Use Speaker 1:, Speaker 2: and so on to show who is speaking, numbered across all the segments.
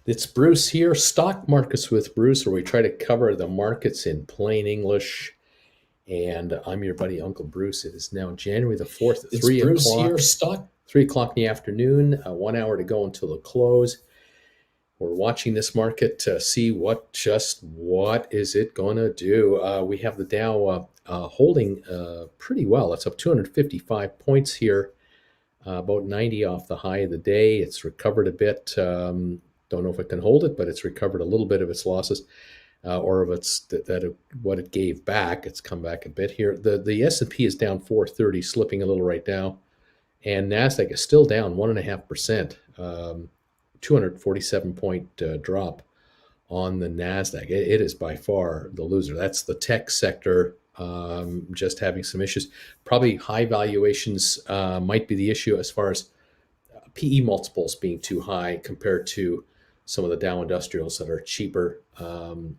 Speaker 1: It's Bruce here, Stock Markets with Bruce, where we try to cover the markets in plain English. And I'm your buddy, Uncle Bruce. It is now January the 4th, at 3
Speaker 2: Bruce here,
Speaker 1: o'clock.
Speaker 2: stock.
Speaker 1: 3 o'clock in the afternoon, 1 hour to go until the close. We're watching this market to see what is it going to do. We have the Dow holding pretty well. It's up 255 points here, about 90 off the high of the day. It's recovered a bit. Don't know if it can hold it, but it's recovered a little bit of its losses, or of what it gave back. It's come back a bit here. The S&P is down 430, slipping a little right now, and Nasdaq is still down 1.5%. 247 point drop on the Nasdaq. It is by far the loser. That's the tech sector just having some issues. Probably high valuations might be the issue as far as PE multiples being too high compared to some of the Dow Industrials that are cheaper. We've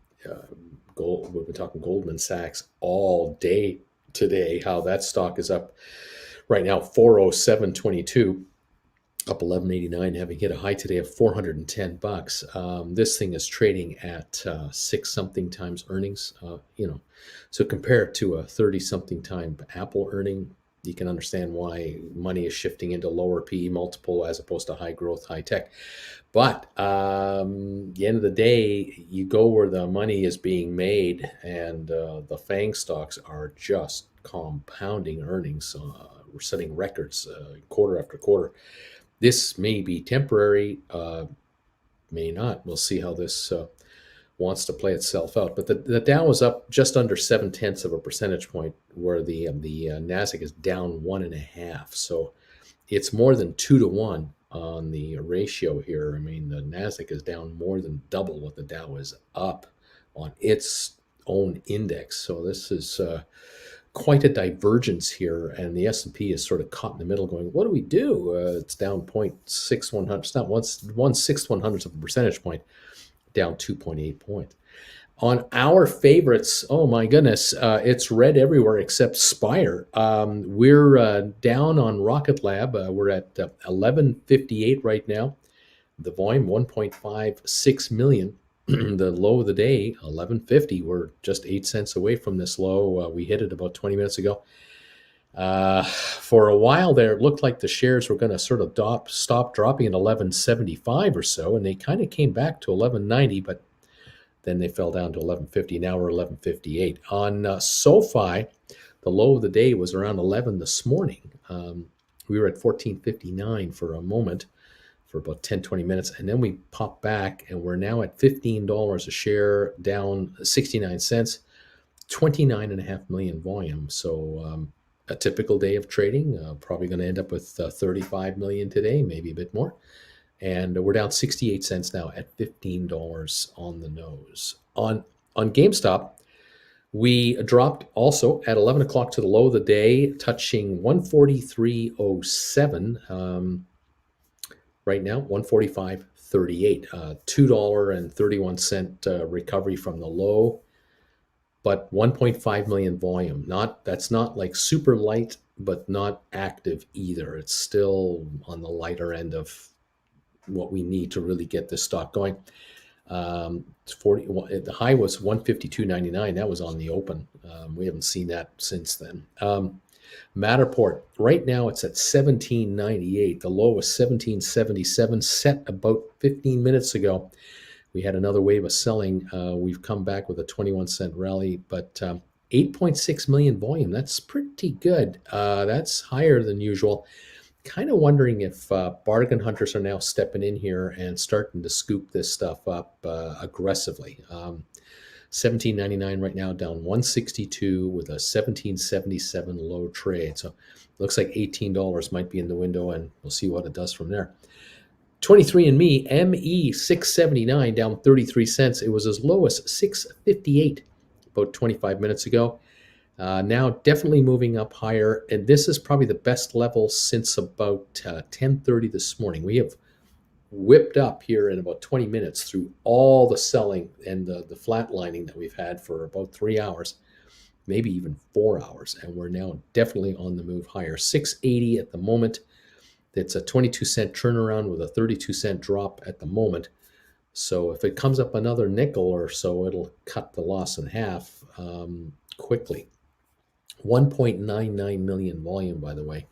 Speaker 1: been talking Goldman Sachs all day today, how that stock is up right now 407.22, up 11.89, having hit a high today of 410 bucks. This thing is trading at 6 something times earnings. So compared to a 30 something time Apple earning, you can understand why money is shifting into lower PE multiple as opposed to high growth, high tech. But the end of the day, you go where the money is being made, and the FANG stocks are just compounding earnings. We're setting records quarter after quarter. This may be temporary, may not. We'll see how this wants to play itself out. But the Dow is up just under 0.7 of a percentage point, where the Nasdaq is down 1.5. So it's more than 2-to-1 on the ratio here. I mean, the Nasdaq is down more than double what the Dow is up on its own index. So this is quite a divergence here, and the S&P is sort of caught in the middle going, what do we do? It's down 0.6100. It's not 1/6 of a percentage point, down 2.8 points. On our favorites, oh my goodness, it's red everywhere except Spire. We're down on Rocket Lab. We're at 1158 right now. The volume 1.56 million. The low of the day 1150. We're just 8 cents away from this low. We hit it about 20 minutes ago. For a while there, it looked like the shares were going to sort of stop dropping at 1175 or so, and they kind of came back to 1190, but then they fell down to 1150. Now we're 1158. On SoFi, the low of the day was around 11 this morning. We were at 1459 for a moment, for about 10-20 minutes, and then we popped back, and we're now at $15 a share, down 69 cents, 29.5 million volume. So a typical day of trading, probably going to end up with 35 million today, maybe a bit more. And we're down 68 cents now at $15 on the nose. On GameStop, we dropped also at 11 o'clock to the low of the day, touching 143.07. Right now, 145.38, $2.31 recovery from the low, but 1.5 million volume. That's not like super light, but not active either. It's still on the lighter end of what we need to really get this stock going. The high was 152.99. That was on the open. We haven't seen that since then. Matterport, right now it's at 17.98. The low was 17.77, set about 15 minutes ago. We had another wave of selling. We've come back with a 21-cent rally, but 8.6 million volume. That's pretty good. That's higher than usual. Kind of wondering if bargain hunters are now stepping in here and starting to scoop this stuff up aggressively. 17.99 right now, down 162 with a 17.77 low trade. So looks like $18 might be in the window, and we'll see what it does from there. 23andMe, ME 679, down 33 cents. It was as low as 658 about 25 minutes ago. Now definitely moving up higher, and this is probably the best level since about 10:30 this morning. We have whipped up here in about 20 minutes through all the selling and the flatlining that we've had for about 3 hours, maybe even 4 hours, and we're now definitely on the move higher. 680 at the moment. It's a 22-cent turnaround with a 32-cent drop at the moment. So if it comes up another nickel or so, it'll cut the loss in half quickly. 1.99 million volume, by the way,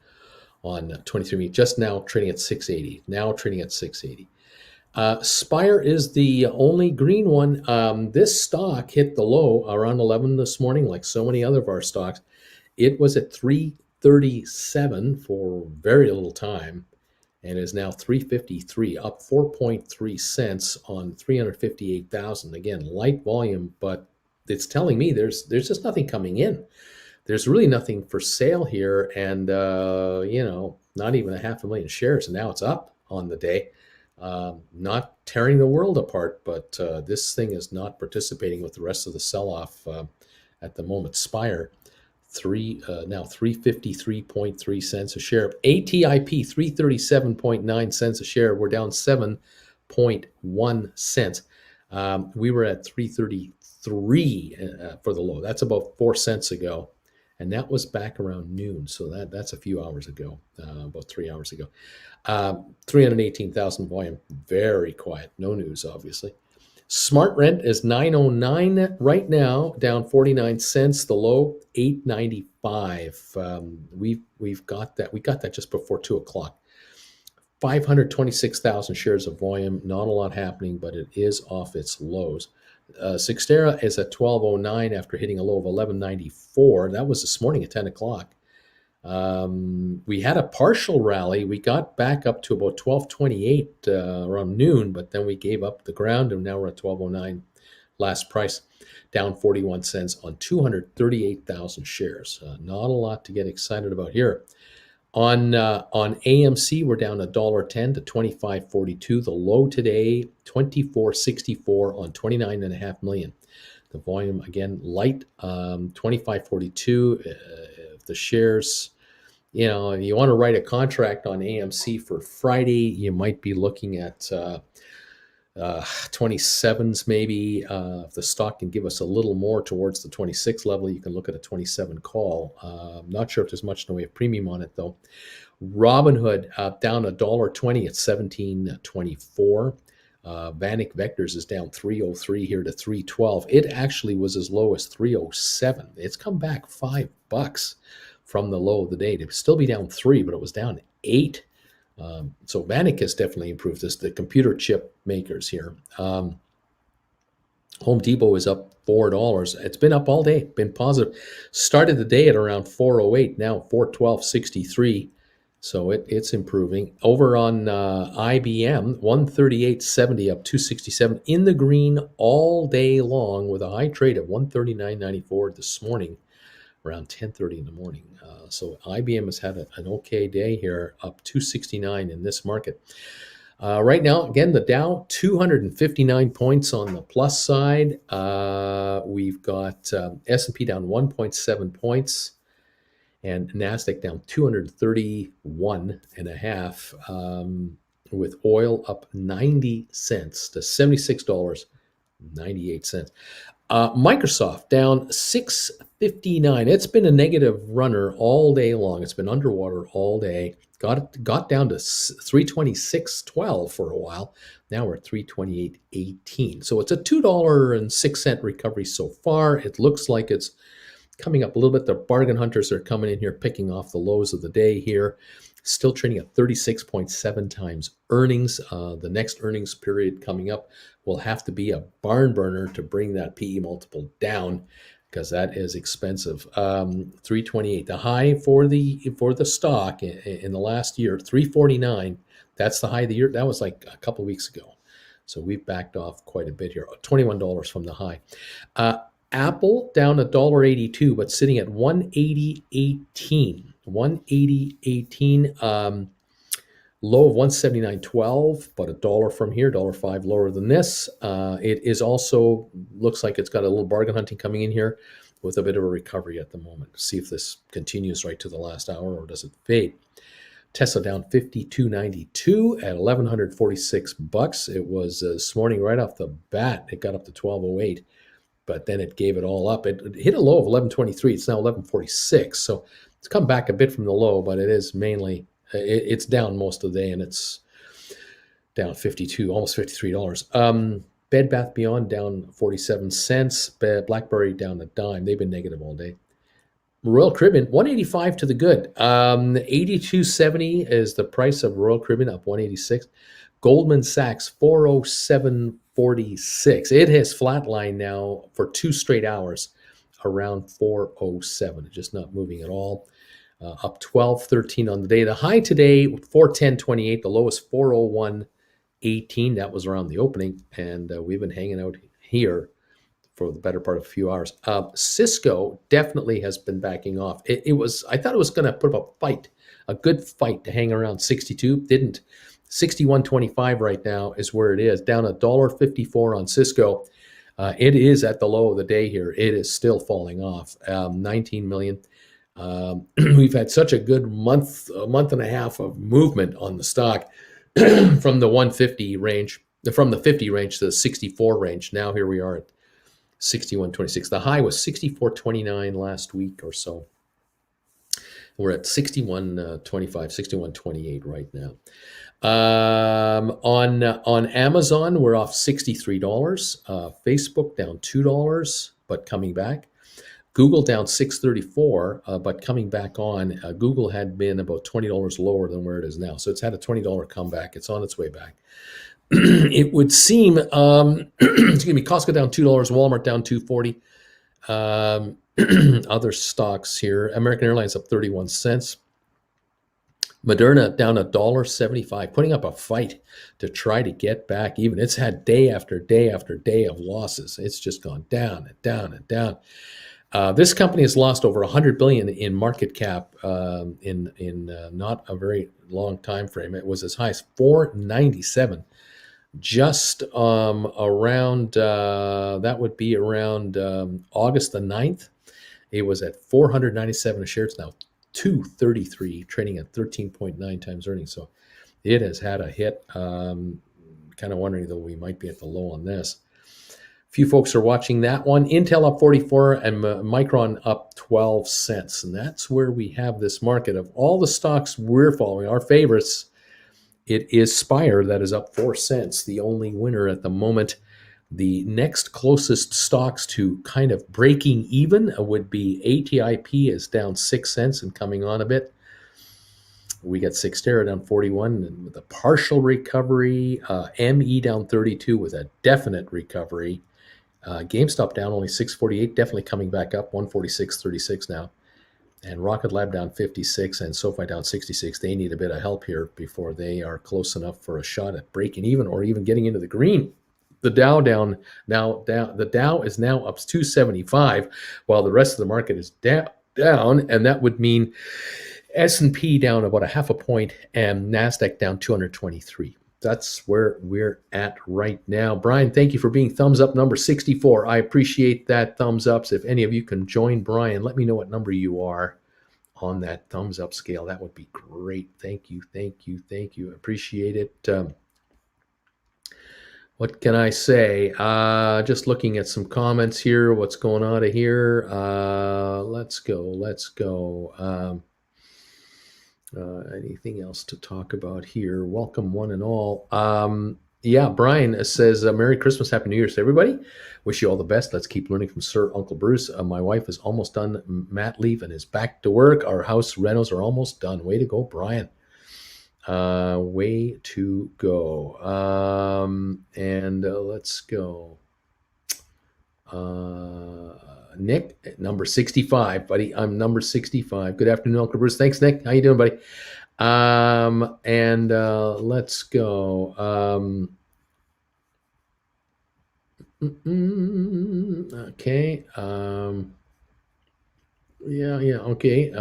Speaker 1: on 23 just now trading at 680. Now trading at 680. Spire is the only green one. This stock hit the low around 11 this morning, like so many other of our stocks. It was at 337 for very little time and is now 353, up 4.3 cents on 358,000. Again, light volume, but it's telling me there's just nothing coming in. There's really nothing for sale here, and not even a 500,000 shares, and now it's up on the day. Not tearing the world apart, but this thing is not participating with the rest of the sell-off at the moment. Spire, now 353.3 cents a share. ATIP 337.9 cents a share. We're down 7.1 cents. We were at 333 for the low. That's about 4 cents ago. And that was back around noon. So that's a few hours ago, about 3 hours ago. 318,000 volume, very quiet. No news, obviously. Smart Rent is 909 right now, down 49 cents. The low 895. We've got that. We got that just before 2 o'clock. 526,000 shares of volume. Not a lot happening, but it is off its lows. Cyxtera is at 1209 after hitting a low of 1194. That was this morning at 10 o'clock. We had a partial rally. We got back up to about 1228 around noon, but then we gave up the ground, and now we're at 1209 last price, down 41 cents on 238,000 shares. Not a lot to get excited about here. On AMC, we're down $1.10 to $25.42. The low today, $24.64 on 29.5 million. The volume again light, 25.42. The shares, you want to write a contract on AMC for Friday, you might be looking at 27s maybe. If the stock can give us a little more towards the 26 level, you can look at a 27 call. I'm not sure if there's much in the way of premium on it though. Robinhood down $1.20 at 17.24. Vanek Vectors is down 303 here to 312. It actually was as low as 307. It's come back $5 from the low of the day. To still be down 3, but it was down 8. So Vanek has definitely improved this. The computer chip makers here. Home Depot is up $4. It's been up all day, been positive. Started the day at around 408, now 412.63. So it's improving. Over on IBM, 138.70 up 267 in the green all day long with a high trade of 139.94 this morning, around 10:30 in the morning. So IBM has had an okay day here, up 269 in this market. Right now, again, the Dow, 259 points on the plus side. We've got S&P down 1.7 points and NASDAQ down 231.5, with oil up 90 cents to $76.98. Microsoft down 659. It's been a negative runner all day long. It's been underwater all day. Got down to 326.12 for a while. Now we're at 328.18. So it's a $2.06 recovery so far. It looks like it's coming up a little bit. The bargain hunters are coming in here, picking off the lows of the day here. Still trading at 36.7 times earnings. The next earnings period coming up will have to be a barn burner to bring that PE multiple down, because that is expensive. 328. The high for the stock in the last year, 349. That's the high of the year. That was like a couple of weeks ago. So we've backed off quite a bit here. $21 from the high. Apple down $1.82, but sitting at 180.18. 180.18. Low of 179.12, but $1 from here, $1.05 lower than this. It is also looks like it's got a little bargain hunting coming in here with a bit of a recovery at the moment. See if this continues right to the last hour or does it fade. Tesla down 52.92 at $1,146. It was this morning right off the bat. It got up to 12.08. But then it gave it all up. It hit a low of 11.23. It's now 11.46. So it's come back a bit from the low, but it is mainly It's down most of the day, and it's down 52, almost $53. Bed Bath Beyond down 47 cents. BlackBerry down a dime. They've been negative all day. Royal Caribbean 185 to the good. 82.70 is the price of Royal Caribbean, up 186. Goldman Sachs 407.46. It has flatlined now for 2 straight hours around 407. Just not moving at all. Up 12.13 on the day. The high today 410.28. The lowest 401.18. That was around the opening, and we've been hanging out here for the better part of a few hours. Cisco definitely has been backing off. I thought it was going to put up a fight, a good fight to hang around 62. Didn't. 61.25 right now is where it is, down $1.54 on Cisco. It is at the low of the day here. It is still falling off. 19 million. We've had such a good month and a half of movement on the stock from the 150 range, from the 50 range to the 64 range. Now here we are at 61.26. The high was 64.29 last week or so. We're at 61.25, 61.28 right now. On Amazon, we're off $63. Facebook down $2, but coming back. Google down $6.34, but coming back on. Google had been about $20 lower than where it is now, so it's had a $20 comeback. It's on its way back. It would seem, excuse me, Costco down $2, Walmart down $2.40. Other stocks here, American Airlines up 31 cents. Moderna down $1.75, putting up a fight to try to get back even. It's had day after day after day of losses. It's just gone down and down and down. This company has lost over $100 billion in market cap in not a very long time frame. It was as high as $497. Just around, that would be around August the 9th. It was at 497 a share. It's now 233, trading at 13.9 times earnings. So it has had a hit. Kind of wondering though we might be at the low on this. A few folks are watching that one. Intel up 44 and Micron up 12 cents. And that's where we have this market. Of all the stocks we're following, our favorites, it is Spire that is up 4 cents, the only winner at the moment. The next closest stocks to kind of breaking even would be ATIP is down 6 cents and coming on a bit. We got Cyxtera down 41 and with a partial recovery. ME down 32 with a definite recovery. Gamestop down only 6.48, definitely coming back up, 146.36 now. And Rocket Lab down 56 and SoFi down 66. They need a bit of help here before they are close enough for a shot at breaking even or even getting into the green. The Dow down now. The Dow is now up 275, while the rest of the market is down, and that would mean S&P down about a half a point and Nasdaq down 223. That's where we're at right now. Brian, thank you for being thumbs up number 64. I appreciate that thumbs ups. If any of you can join Brian, let me know what number you are on that thumbs up scale. That would be great. Thank you, thank you, thank you. Appreciate it. What can I say? Just looking at some comments here. What's going on here? Let's go. Anything else to talk about here? Welcome one and all. Yeah, Brian says, Merry Christmas, Happy New Year to everybody. Wish you all the best. Let's keep learning from Sir Uncle Bruce. My wife is almost done mat leave and is back to work. Our house renos are almost done. Way to go, Brian. Way to go. Let's go. Nick, number 65, buddy. I'm number 65. Good afternoon, Uncle Bruce. Thanks, Nick. How you doing, buddy? Let's go. Okay. Yeah. Okay.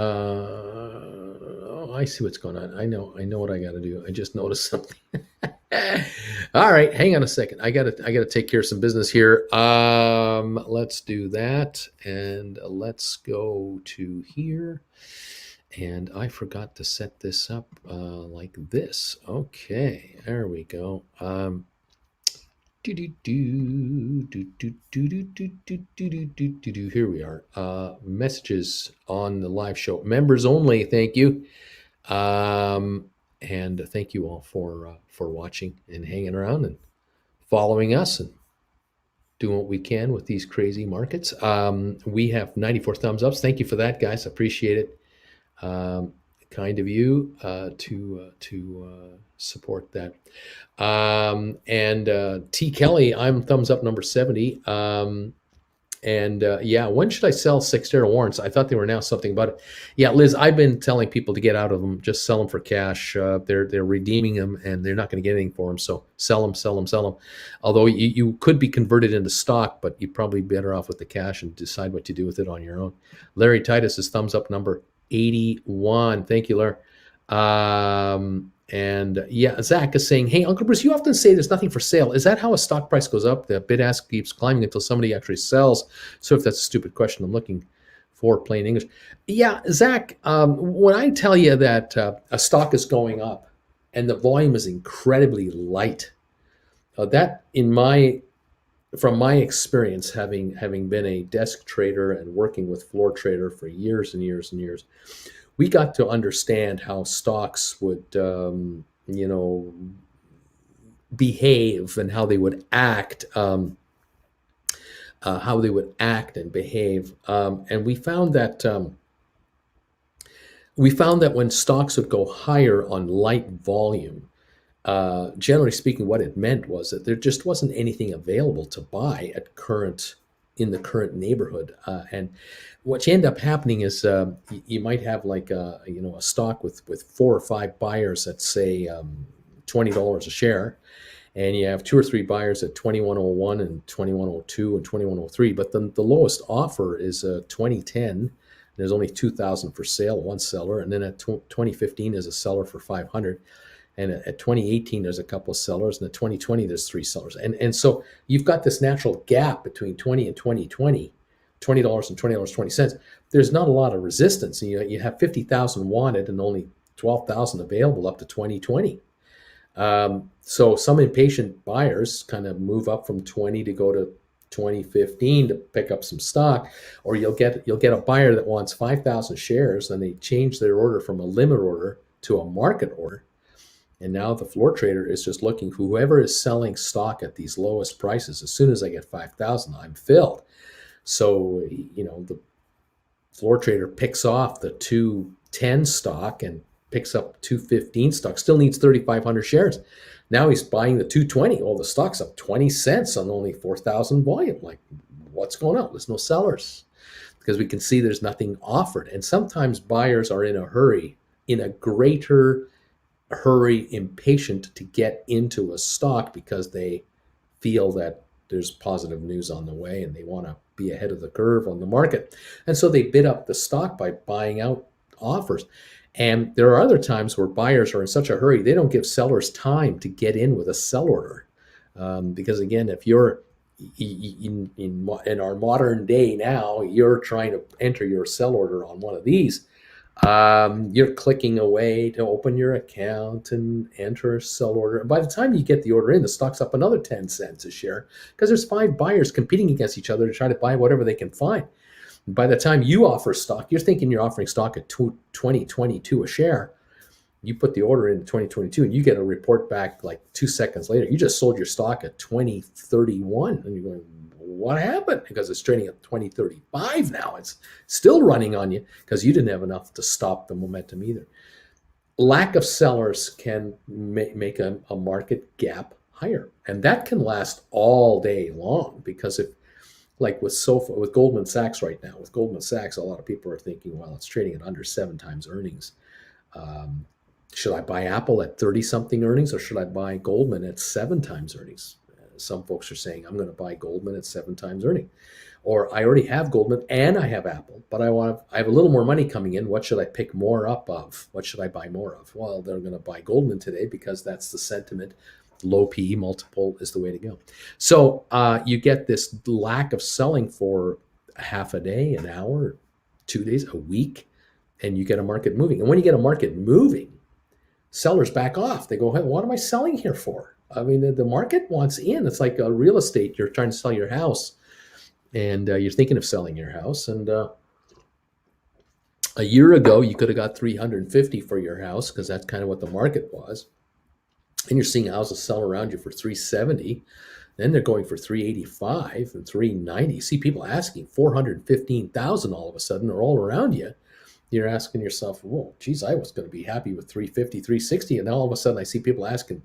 Speaker 1: I see what's going on. I know what I got to do. I just noticed something. All right, hang on a second. I gotta take care of some business here. Let's do that, and let's go to here. And I forgot to set this up like this. Okay, there we go. Here we are. Messages on the live show. Members only. Thank you. And thank you all for watching and hanging around and following us and doing what we can with these crazy markets. We have 94 thumbs ups. Thank you for that, guys. Appreciate it. Kind of you to support that. And T Kelly, I'm thumbs up number 70. And yeah, when should I sell Sextera warrants? I thought they were now something about it. Yeah, Liz, I've been telling people to get out of them. Just sell them for cash. They're redeeming them, and they're not going to get anything for them. So sell them, sell them, sell them. Although you could be converted into stock, but you're probably better off with the cash and decide what to do with it on your own. Larry Titus is thumbs up number 81. Thank you, Larry. And yeah, Zach is saying, hey, Uncle Bruce, you often say there's nothing for sale. Is that how a stock price goes up? The bid ask keeps climbing until somebody actually sells. So if that's a stupid question, I'm looking for plain English. Yeah, Zach, when I tell you that a stock is going up and the volume is incredibly light, that from my experience, having been a desk trader and working with floor trader for years and years and years, we got to understand how stocks would, behave and how they would act, and behave. And we found that when stocks would go higher on light volume, generally speaking, what it meant was that there just wasn't anything available to buy in the current neighborhood. And what you end up happening is you might have like a stock with 4 or 5 buyers at say $20 a share, and you have 2 or 3 buyers at 2101 and 2102 and 2103. But then the lowest offer is 2010. There's only 2,000 for sale, one seller, and then at 2015 there's a seller for 500. And at 2018, there's a couple of sellers, and at 2020, there's 3 sellers. And so you've got this natural gap between 20 and 2020, $20 and $20.20. There's not a lot of resistance. And you have 50,000 wanted and only 12,000 available up to 2020. So some impatient buyers kind of move up from 20 to go to 2015 to pick up some stock, or you'll get a buyer that wants 5,000 shares, and they change their order from a limit order to a market order. And now the floor trader is just looking, whoever is selling stock at these lowest prices, as soon as I get 5,000, I'm filled. So, the floor trader picks off the 210 stock and picks up 215 stock, still needs 3,500 shares. Now he's buying the 220. Oh, the stock's up 20 cents on only 4,000 volume. Like, what's going on? There's no sellers because we can see there's nothing offered. And sometimes buyers are in a hurry, in a greater hurry, impatient to get into a stock because they feel that there's positive news on the way and they want to be ahead of the curve on the market. And so they bid up the stock by buying out offers. And there are other times where buyers are in such a hurry, they don't give sellers time to get in with a sell order. Because again, if you're in our modern day now, you're trying to enter your sell order on one of these, you're clicking away to open your account and enter a sell order. And by the time you get the order in, the stock's up another 10 cents a share because there's 5 buyers competing against each other to try to buy whatever they can find. And by the time you offer stock, you're thinking you're offering stock at 2022 a share. You put the order in 2022 and you get a report back like 2 seconds later. You just sold your stock at 2031 and you're going, what happened? Because it's trading at 2035 now. It's still running on you because you didn't have enough to stop the momentum either. Lack of sellers can make a market gap higher, and that can last all day long. Because if, like with Goldman Sachs right now, with Goldman Sachs, a lot of people are thinking, well, it's trading at under 7 times earnings. Should I buy Apple at 30-something earnings, or should I buy Goldman at 7 times earnings? Some folks are saying, I'm going to buy Goldman at 7 times earning. Or I already have Goldman and I have Apple, but I have a little more money coming in. What should I pick more up of? What should I buy more of? Well, they're going to buy Goldman today because that's the sentiment. Low PE multiple is the way to go. So you get this lack of selling for half a day, an hour, 2 days, a week, and you get a market moving. And when you get a market moving, sellers back off. They go, hey, what am I selling here for? I mean, the market wants in. It's like a real estate. You're trying to sell your house, and you're thinking of selling your house, and A year ago, you could have got 350 for your house because that's kind of what the market was. And you're seeing houses sell around you for 370. Then they're going for 385 and 390. See people asking 415,000 all of a sudden, or all around you. You're asking yourself, whoa, geez, I was going to be happy with 350, 360. And now all of a sudden I see people asking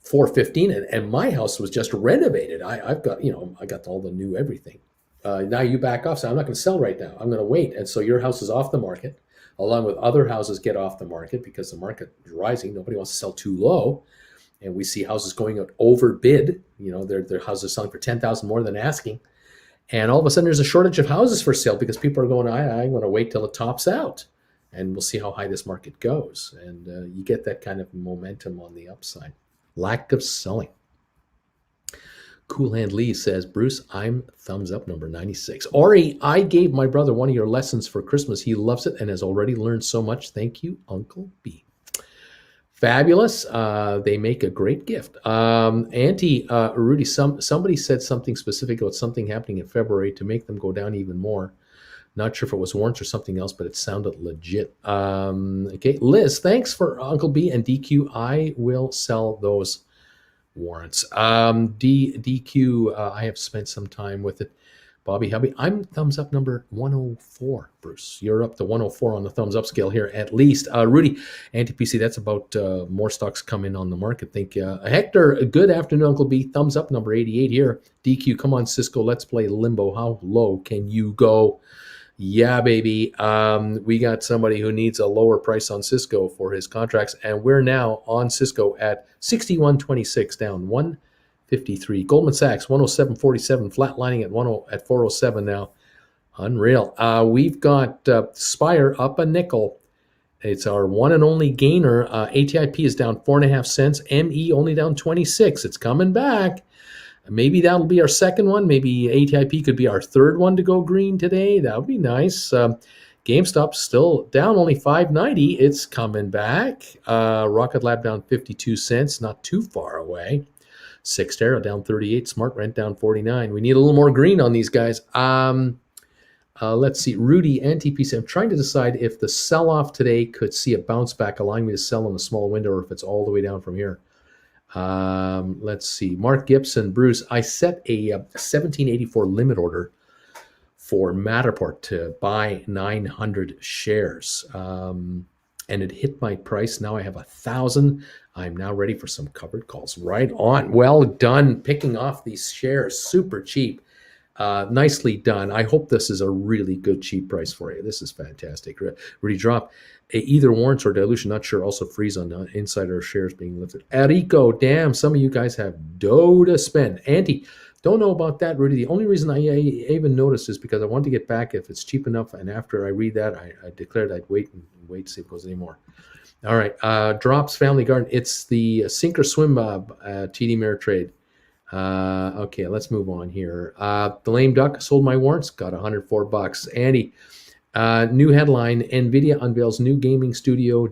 Speaker 1: 415, and my house was just renovated. I've got, I got all the new everything. Now you back off. So I'm not going to sell right now. I'm going to wait. And so your house is off the market, along with other houses get off the market because the market is rising. Nobody wants to sell too low. And we see houses going out overbid. Their houses are selling for 10,000 more than asking. And all of a sudden there's a shortage of houses for sale because people are going, I'm going to wait till it tops out. And we'll see how high this market goes. And you get that kind of momentum on the upside. Lack of selling. Cool Hand Lee says, Bruce, I'm thumbs up number 96. Ori, I gave my brother one of your lessons for Christmas. He loves it and has already learned so much. Thank you, Uncle B. Fabulous. They make a great gift. Auntie Rudy, somebody said something specific about something happening in February to make them go down even more. Not sure if it was warrants or something else, but it sounded legit. Okay, Liz, thanks for Uncle B and DQ. I will sell those warrants. DQ, I have spent some time with it. Bobby Hubby, I'm thumbs up number 104, Bruce. You're up to 104 on the thumbs up scale here, at least. Rudy, anti-PC, that's about more stocks coming on the market. Thank you. Hector, good afternoon, Uncle B. Thumbs up number 88 here. DQ, come on, Cisco, let's play Limbo. How low can you go? Yeah, baby. We got somebody who needs a lower price on Cisco for his contracts, and we're now on Cisco at 61.26, down 153. Goldman Sachs 107.47, flatlining at 407 now. Unreal. We've got Spire up a nickel. It's our one and only gainer. ATIP is down 4.5 cents. ME only down 26. It's coming back. Maybe that'll be our second one. Maybe ATIP could be our third one to go green today. That would be nice. GameStop still down only 5.90. It's coming back. Rocket Lab down 52 cents, not too far away. Sixtera down 38. Smart Rent down 49. We need a little more green on these guys. Let's see. Rudy, NTPC. I'm trying to decide if the sell-off today could see a bounce back, allowing me to sell in a small window, or if it's all the way down from here. Let's see. Mark Gibson, Bruce, I set a 1784 limit order for Matterport to buy 900 shares. And it hit my price. Now I have 1,000. I'm now ready for some covered calls. Right on. Well done picking off these shares. Super cheap. Nicely done. I hope this is a really good cheap price for you. This is fantastic. Rudy Drop, either warrants or dilution, not sure, also freeze on insider shares being lifted. Arico, damn, some of you guys have dough to spend. Anti, don't know about that, Rudy. The only reason I even noticed is because I want to get back if it's cheap enough, and after I read that, I declared I'd wait to see if it goes anymore. All right, Drops Family Garden. It's the sink or swim TD Mare trade. Okay, let's move on here. The lame duck sold my warrants, got $104. Andy, new headline: NVIDIA unveils new gaming studio,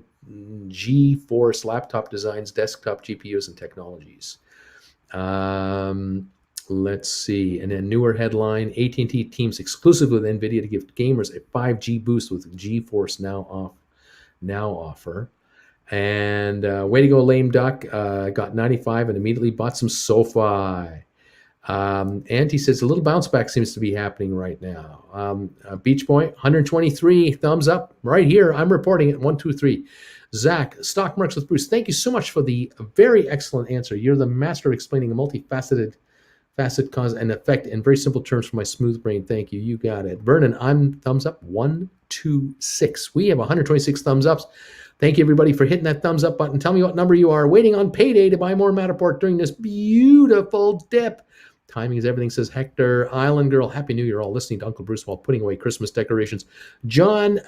Speaker 1: GeForce laptop designs, desktop GPUs and technologies. Let's see, and then newer headline: AT&T teams exclusively with NVIDIA to give gamers a 5G boost with GeForce now offer. And way to go, lame duck. Got 95 and immediately bought some SoFi. Auntie says a little bounce back seems to be happening right now. Beach Boy, 123, thumbs up right here. I'm reporting it, 123. Zach, Stock Marks with Bruce, thank you so much for the very excellent answer. You're the master of explaining a multifaceted facet, cause, and effect in very simple terms for my smooth brain. Thank you. You got it. Vernon, I'm thumbs up, 126. We have 126 thumbs ups. Thank you, everybody, for hitting that thumbs up button. Tell me what number you are. Waiting on payday to buy more Matterport during this beautiful dip. Timing is everything, says Hector. Island Girl, Happy New Year, all listening to Uncle Bruce while putting away Christmas decorations. John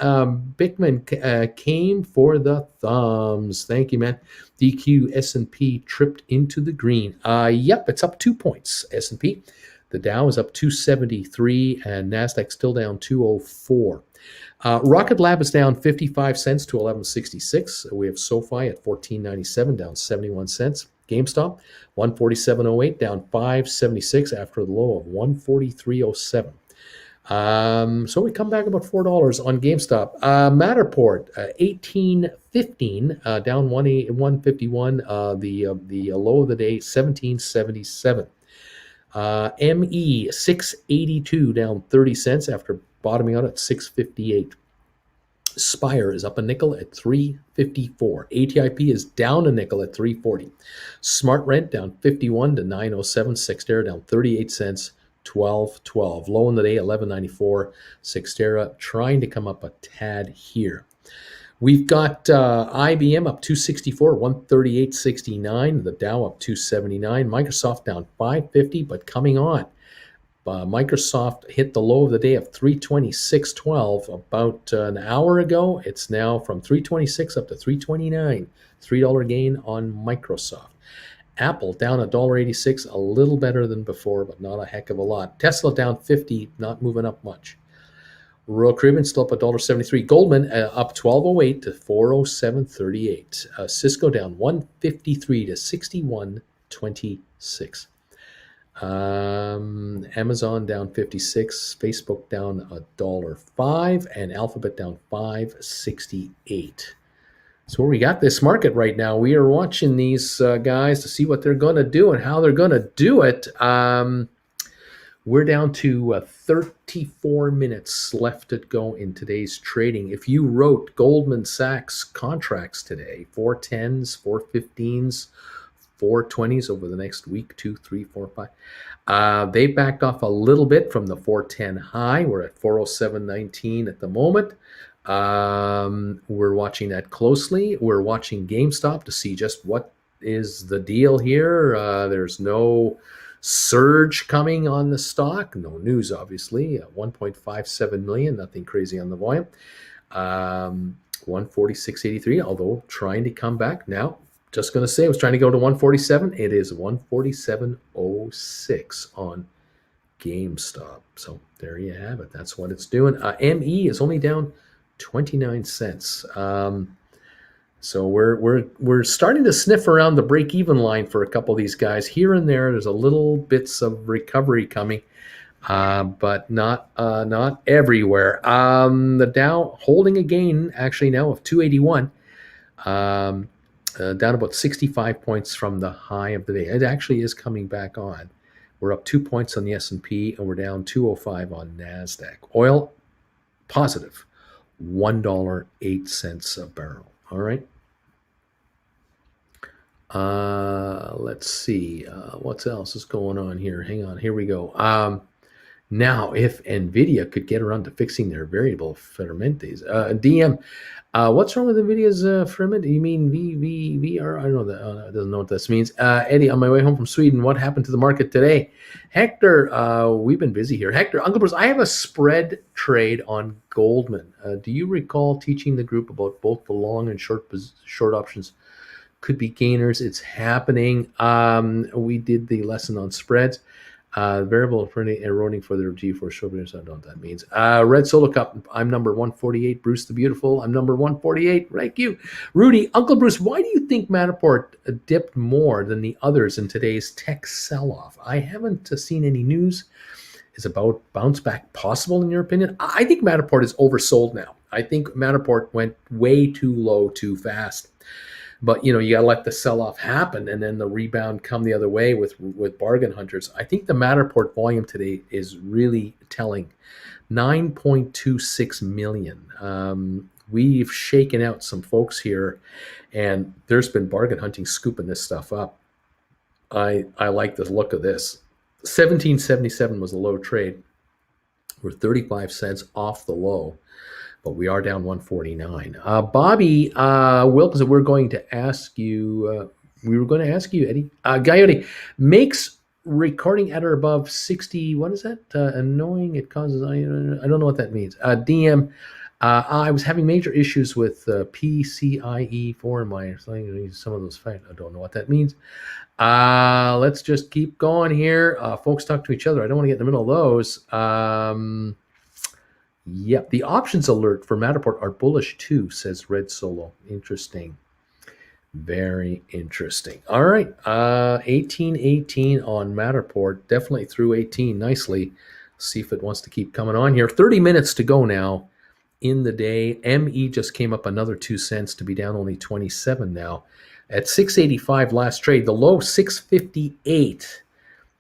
Speaker 1: Bickman came for the thumbs. Thank you, man. DQ, S&P tripped into the green. Yep, it's up 2 points, S&P. The Dow is up 273, and NASDAQ still down 204. Rocket Lab is down 55 cents to 11.66. We have SoFi at 14.97, down 71 cents. GameStop 147.08, down 5.76 after the low of 143.07. So we come back about $4 on GameStop. Matterport, 18.15, down 151. The low of the day, 17.77. ME 682, down 30 cents after bottoming out at 658. Spire is up a nickel at 354. ATIP is down a nickel at 340. Smart Rent down 51 to 907. Sextera down 38 cents, 12.12. Low in the day 11.94. Sextera trying to come up a tad here. We've got IBM up 264, 138.69. The Dow up 279. Microsoft down 550, but coming on. Microsoft hit the low of the day of 326.12 about an hour ago. It's now from 326 up to 329. $3 gain on Microsoft. Apple down $1.86, a little better than before, but not a heck of a lot. Tesla down 50, not moving up much. Royal Caribbean still up $1.73. Goldman up 12.08 to 407.38. Cisco down 153 to 61.26. Amazon down 56, Facebook down $1.05, and Alphabet down 5.68. So where we got this market right now, we are watching these guys to see what they're going to do and how they're going to do it. We're down to 34 minutes left to go in today's trading. If you wrote Goldman Sachs contracts today, 410s, 415s, 420s over the next week, 2, 3, 4, 5. They backed off a little bit from the 410 high. We're at 407.19 at the moment. We're watching that closely. We're watching GameStop to see just what is the deal here. There's no surge coming on the stock. No news, obviously. 1.57 million, nothing crazy on the volume. 146.83, although trying to come back now. Just going to say, I was trying to go to 147. It is 147.06 on GameStop. So there you have it. That's what it's doing. ME is only down 29 cents. So we're starting to sniff around the break-even line for a couple of these guys. Here and there, there's a little bits of recovery coming, but not everywhere. The Dow holding a gain actually now of 281. Down about 65 points from the high of the day. It actually is coming back on. We're up 2 points on the S&P, and we're down 205 on NASDAQ. Oil, positive, $1.08 a barrel. All right. Let's see. What else is going on here? Hang on. Here we go. Now, if NVIDIA could get around to fixing their variable fermentes, DM, what's wrong with NVIDIA's ferment? You mean VR? I don't know that. I don't know what this means. Eddie, on my way home from Sweden, what happened to the market today? Hector, we've been busy here. Hector, Uncle Bruce, I have a spread trade on Goldman. Do you recall teaching the group about both the long and short options could be gainers? It's happening. We did the lesson on spreads. Variable eroding for their G4 shoulders. I don't know what that means. Red Solo Cup. I'm number 148. Bruce the Beautiful. I'm number 148. Thank you. Rudy, Uncle Bruce, why do you think Matterport dipped more than the others in today's tech sell-off? I haven't seen any news. Is about bounce back possible in your opinion? I think Matterport is oversold now. I think Matterport went way too low too fast. But, you got to let the sell-off happen and then the rebound come the other way with bargain hunters. I think the Matterport volume today is really telling. 9.26 million. We've shaken out some folks here, and there's been bargain hunting scooping this stuff up. I like the look of this. 1777 was a low trade. We're 35 cents off the low. But we are down 149. Bobby Wilkins, we're going to ask you, Eddie. Coyote makes recording at or above 60. What is that? Annoying. It causes, I don't know what that means. DM, I was having major issues with PCIe4 in my, some of those facts. I don't know what that means. Let's just keep going here. Folks talk to each other. I don't want to get in the middle of those. Yep, the options alert for Matterport are bullish too, says Red Solo. Interesting. Very interesting. All right, 1818 on Matterport. Definitely through 18 nicely. See if it wants to keep coming on here. 30 minutes to go now in the day. ME just came up another 2 cents to be down only 27 now. At 685 last trade, the low 658.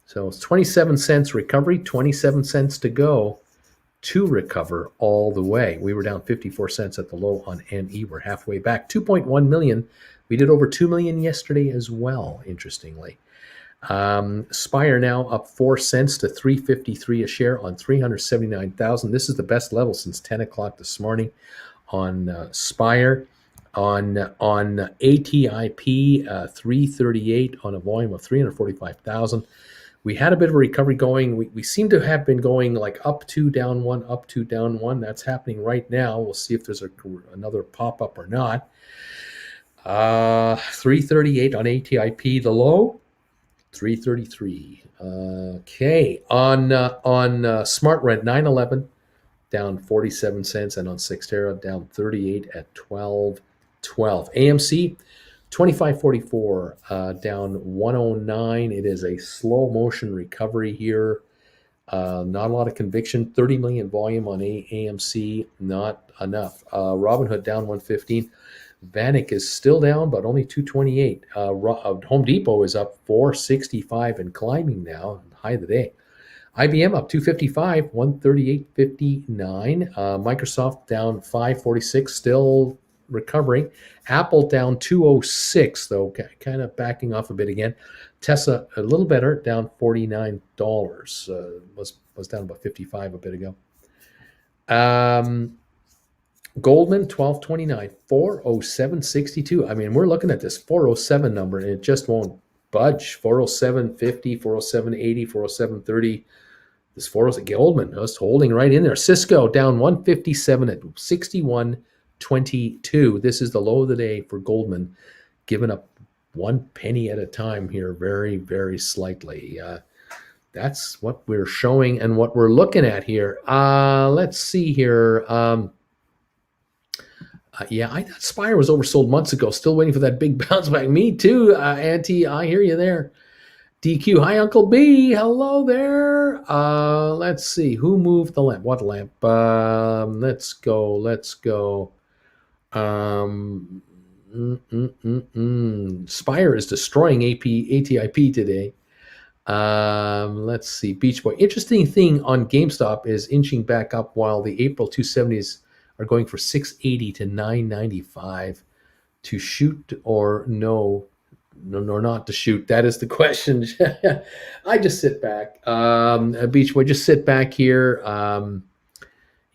Speaker 1: So it's 27 cents recovery, 27 cents to go to recover all the way. We were down 54 cents at the low on ME. We're halfway back. 2.1 million. We did over 2 million yesterday as well, interestingly. Spire now up 4 cents to 353 a share on 379,000. This is the best level since 10 o'clock this morning on Spire. On ATIP, 338 on a volume of 345,000. We had a bit of a recovery going. We seem to have been going like up two, down one, up two, down one. That's happening right now. We'll see if there's another pop-up or not. 338 on ATIP, the low. 333. Okay. On Smart Rent, 911 down 47 cents, and on Sextera down 38 at 12.12. AMC 25.44 down 109. It is a slow motion recovery here. Not a lot of conviction. 30 million volume on AMC, not enough. Robinhood down 115. Vanik is still down, but only 228. Home Depot is up 465 and climbing now, high of the day. IBM up 255, 138.59. Microsoft down 546, still recovering. Apple down 206, though, kind of backing off a bit again. Tesla a little better, down $49. Was down about 55 a bit ago. Goldman 1229, 407.62. I mean, we're looking at this 407 number and it just won't budge. 407.50, 407.80, 407.30. This 407 Goldman just holding right in there. Cisco down 157 at 61.22. This is the low of the day for Goldman, giving up 1 penny at a time here, very, very slightly. That's what we're showing and what we're looking at here. Let's see here. Yeah, I thought Spire was oversold months ago. Still waiting for that big bounce back. Me too, Auntie. I hear you there. DQ. Hi, Uncle B. Hello there. Let's see. Who moved the lamp? What lamp? Let's go. Spire is destroying ATIP today. Let's see. Beach Boy. Interesting thing on GameStop is inching back up while the April 270s are going for 680 to 995 to shoot or no, not to shoot. That is the question. I just sit back. Beach Boy, just sit back here.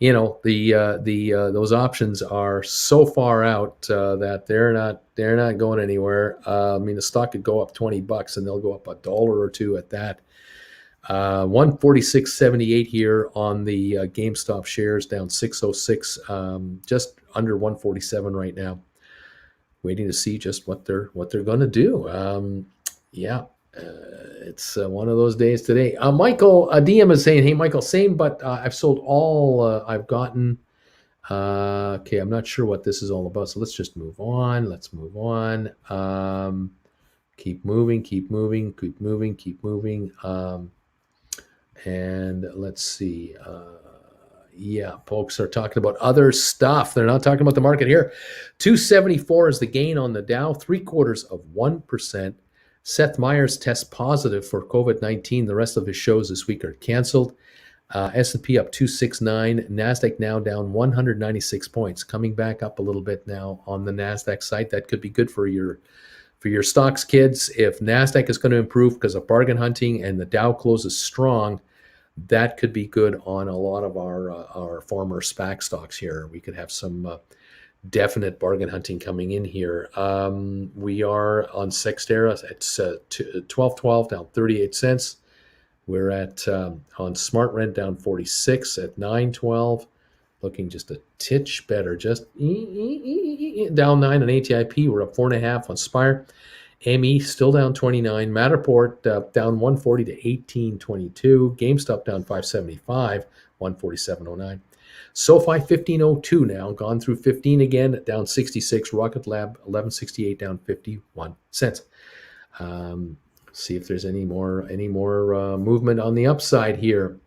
Speaker 1: Those options are so far out that they're not going anywhere. I mean, the stock could go up $20 and they'll go up $1 or $2 at that. 146.78 here on the GameStop shares, down 606, just under 147 right now. Waiting to see just what they're going to do. It's one of those days today. Michael DM is saying, "Hey, Michael, same, but I've sold all I've gotten." Okay, I'm not sure what this is all about, so let's just move on. Let's move on. Keep moving. And let's see. Folks are talking about other stuff. They're not talking about the market here. 274 is the gain on the Dow, 0.75%. Seth Meyers tests positive for COVID-19. The rest of his shows this week are canceled. S&P up 269. NASDAQ now down 196 points, coming back up a little bit now on the NASDAQ site. That could be good for your stocks, kids. If NASDAQ is going to improve because of bargain hunting and the Dow closes strong, that could be good on a lot of our former SPAC stocks here. We could have some definite bargain hunting coming in here. We are on Sextera at 12.12, down 38 cents. We're at on Smart Rent down 46 at 9.12, looking just a titch better. Just down 9 on ATIP. We're up 4.5 on Spire. ME still down 29. Matterport down 140 to 18.22. GameStop down 575, 147.09. SoFi 15.02 now, gone through 15 again, down 66. Rocket Lab 11.68, down 51 cents. See if there's any more movement on the upside here.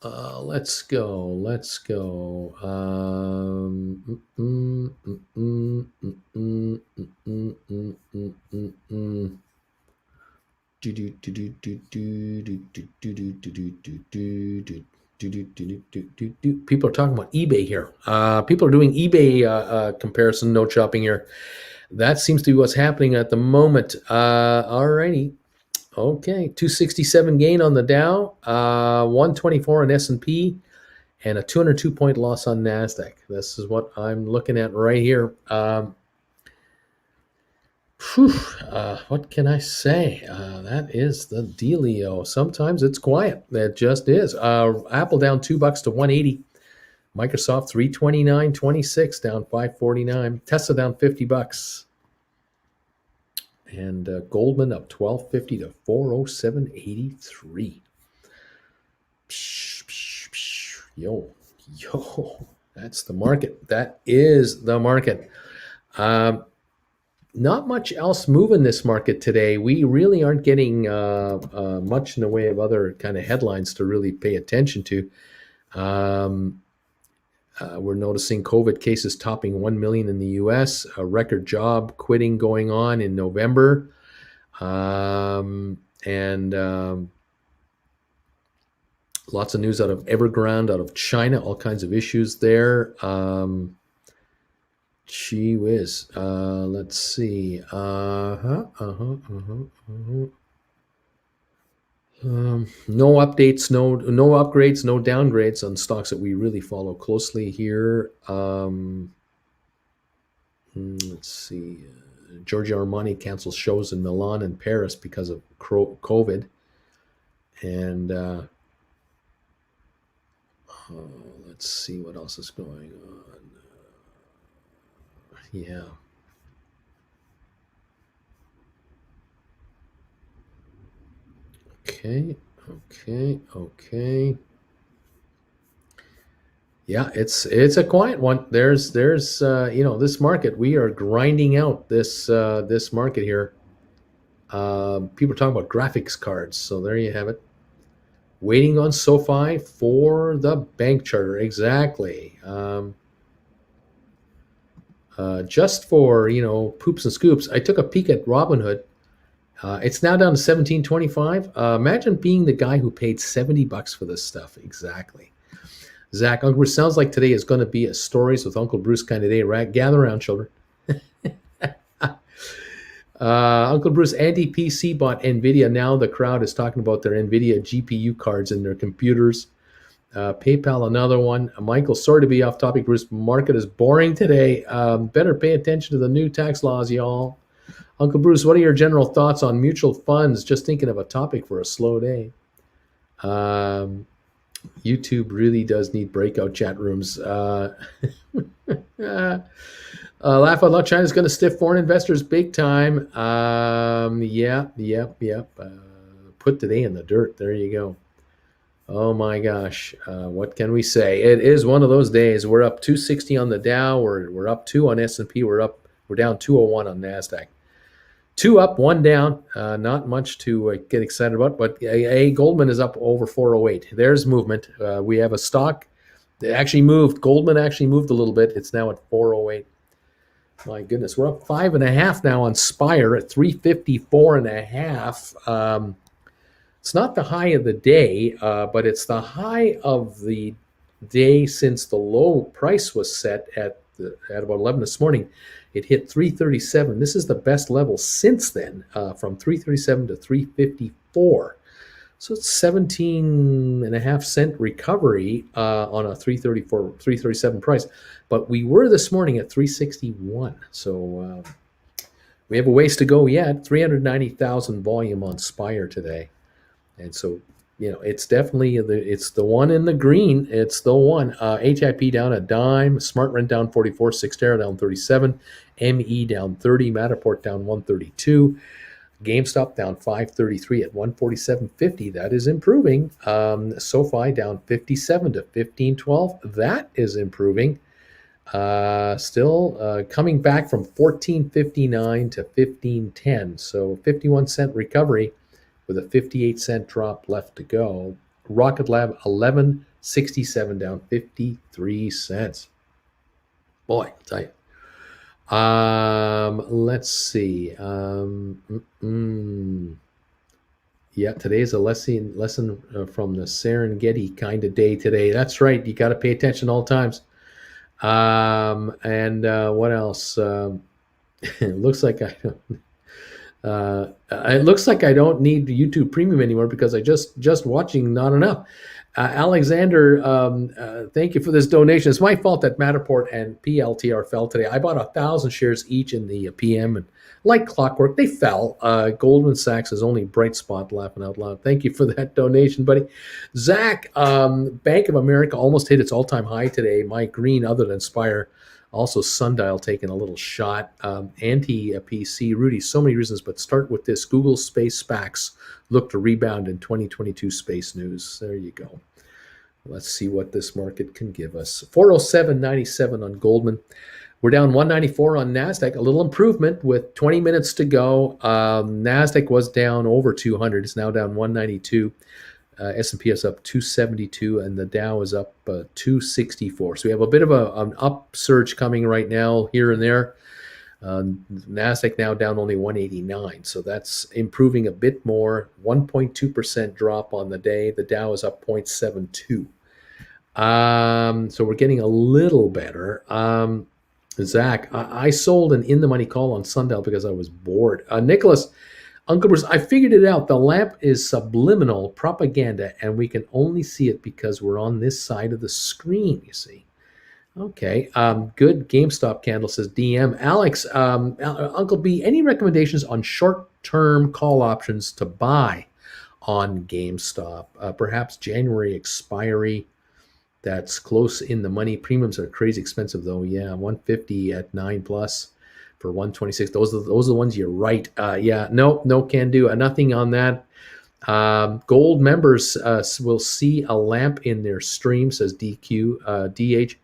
Speaker 1: Let's go. Let's go. People are talking about eBay here. People are doing eBay comparison note shopping here. That seems to be what's happening at the moment. Alrighty. Okay, 267 gain on the Dow, 124 on S&P, and a 202 point loss on Nasdaq. This is what I'm looking at right here. What can I say? That is the dealio. Sometimes it's quiet. It just is. Apple down $2 to 180. Microsoft 329.26 down 549. Tesla down $50. And Goldman up 1250 to 407.83. Yo, that's the market. That is the market. Not much else moving this market today. We really aren't getting much in the way of other kind of headlines to really pay attention to. We're noticing COVID cases topping 1 million in the U.S., a record job quitting going on in November, and lots of news out of Evergrande, out of China, all kinds of issues there. Gee whiz. Let's see. No updates, no upgrades, no downgrades on stocks that we really follow closely here. Let's see. Giorgio Armani cancels shows in Milan and Paris because of COVID. And let's see what else is going on. Yeah. Okay. Yeah, it's a quiet one. There's this market. We are grinding out this market here. People are talking about graphics cards, so there you have it. Waiting on SoFi for the bank charter. Exactly. Just for poops and scoops, I took a peek at Robinhood. It's now down to $17.25. Imagine being the guy who paid $70 for this stuff. Exactly. Zach, Uncle Bruce, sounds like today is going to be a stories with Uncle Bruce kind of day, right? Gather around, children. Uncle Bruce, anti-PC bought NVIDIA. Now the crowd is talking about their NVIDIA GPU cards in their computers. PayPal, another one. Michael, sorry to be off topic, Bruce. Market is boring today. Better pay attention to the new tax laws, y'all. Uncle Bruce, what are your general thoughts on mutual funds? Just thinking of a topic for a slow day. YouTube really does need breakout chat rooms. Laugh out loud. China's going to stiff foreign investors big time. Yep. Put today in the dirt. There you go. Oh my gosh. What can we say? It is one of those days. We're up 260 on the Dow. We're up 2 on S&P. We're down 201 on Nasdaq. 2 up, 1 down. Not much to get excited about, but Goldman is up over 408. There's movement. We have a stock that actually moved. Goldman actually moved a little bit. It's now at 408. My goodness, we're up 5.5 now on Spire at 354.5. It's not the high of the day, but it's the high of the day since the low price was set at about 11 this morning. It hit 337. This is the best level since then, from 337 to 354. So it's 17.5 cent recovery on a 337 price. But we were this morning at 361. So we have a ways to go yet. 390,000 volume on Spire today. And so, it's definitely it's the one in the green. It's the one. HIP down a dime. Smart Rent down 44. Cyxtera down 37. ME down 30. Matterport down 132. GameStop down 533 at 147.50. That is improving. SoFi down 57 to 15.12. That is improving. Still coming back from 14.59 to 15.10. So 51 cent recovery with a 58 cent drop left to go. Rocket Lab 11 67 down 53 cents. Boy, I'll tell you. Let's see. Yeah, today's a lesson from the Serengeti kind of day today. That's right. You got to pay attention all times. And what else? It looks like I don't need YouTube Premium anymore because I just watching not enough. Alexander, thank you for this donation. It's my fault that Matterport and PLTR fell today. I bought 1,000 shares each in the PM, and like clockwork, they fell. Goldman Sachs is only bright spot, laughing out loud. Thank you for that donation, buddy. Zach, Bank of America almost hit its all-time high today. My green, other than Spire. Also, Sundial taking a little shot. Anti-PC, Rudy, so many reasons, but start with this. Google Space SPACs look to rebound in 2022 space news. There you go. Let's see what this market can give us. 407.97 on Goldman. We're down 194 on NASDAQ. A little improvement with 20 minutes to go. NASDAQ was down over 200. It's now down 192. S&P is up 272, and the Dow is up 264. So we have a bit of an upsurge coming right now here and there. NASDAQ now down only 189, so that's improving a bit more. 1.2% drop on the day. The Dow is up 0.72. So we're getting a little better. Zach, I sold an in-the-money call on Sundial because I was bored. Nicholas, Uncle Bruce, I figured it out. The lamp is subliminal propaganda, and we can only see it because we're on this side of the screen, you see. Okay, good GameStop candle, says DM. Alex, Uncle B, any recommendations on short-term call options to buy on GameStop? Perhaps January expiry that's close in the money. Premiums are crazy expensive, though. Yeah, 150 at 9 plus. For 126, those are the ones you're right. Yeah, no can do. Nothing on that. Gold members will see a lamp in their stream, says DQ. DH,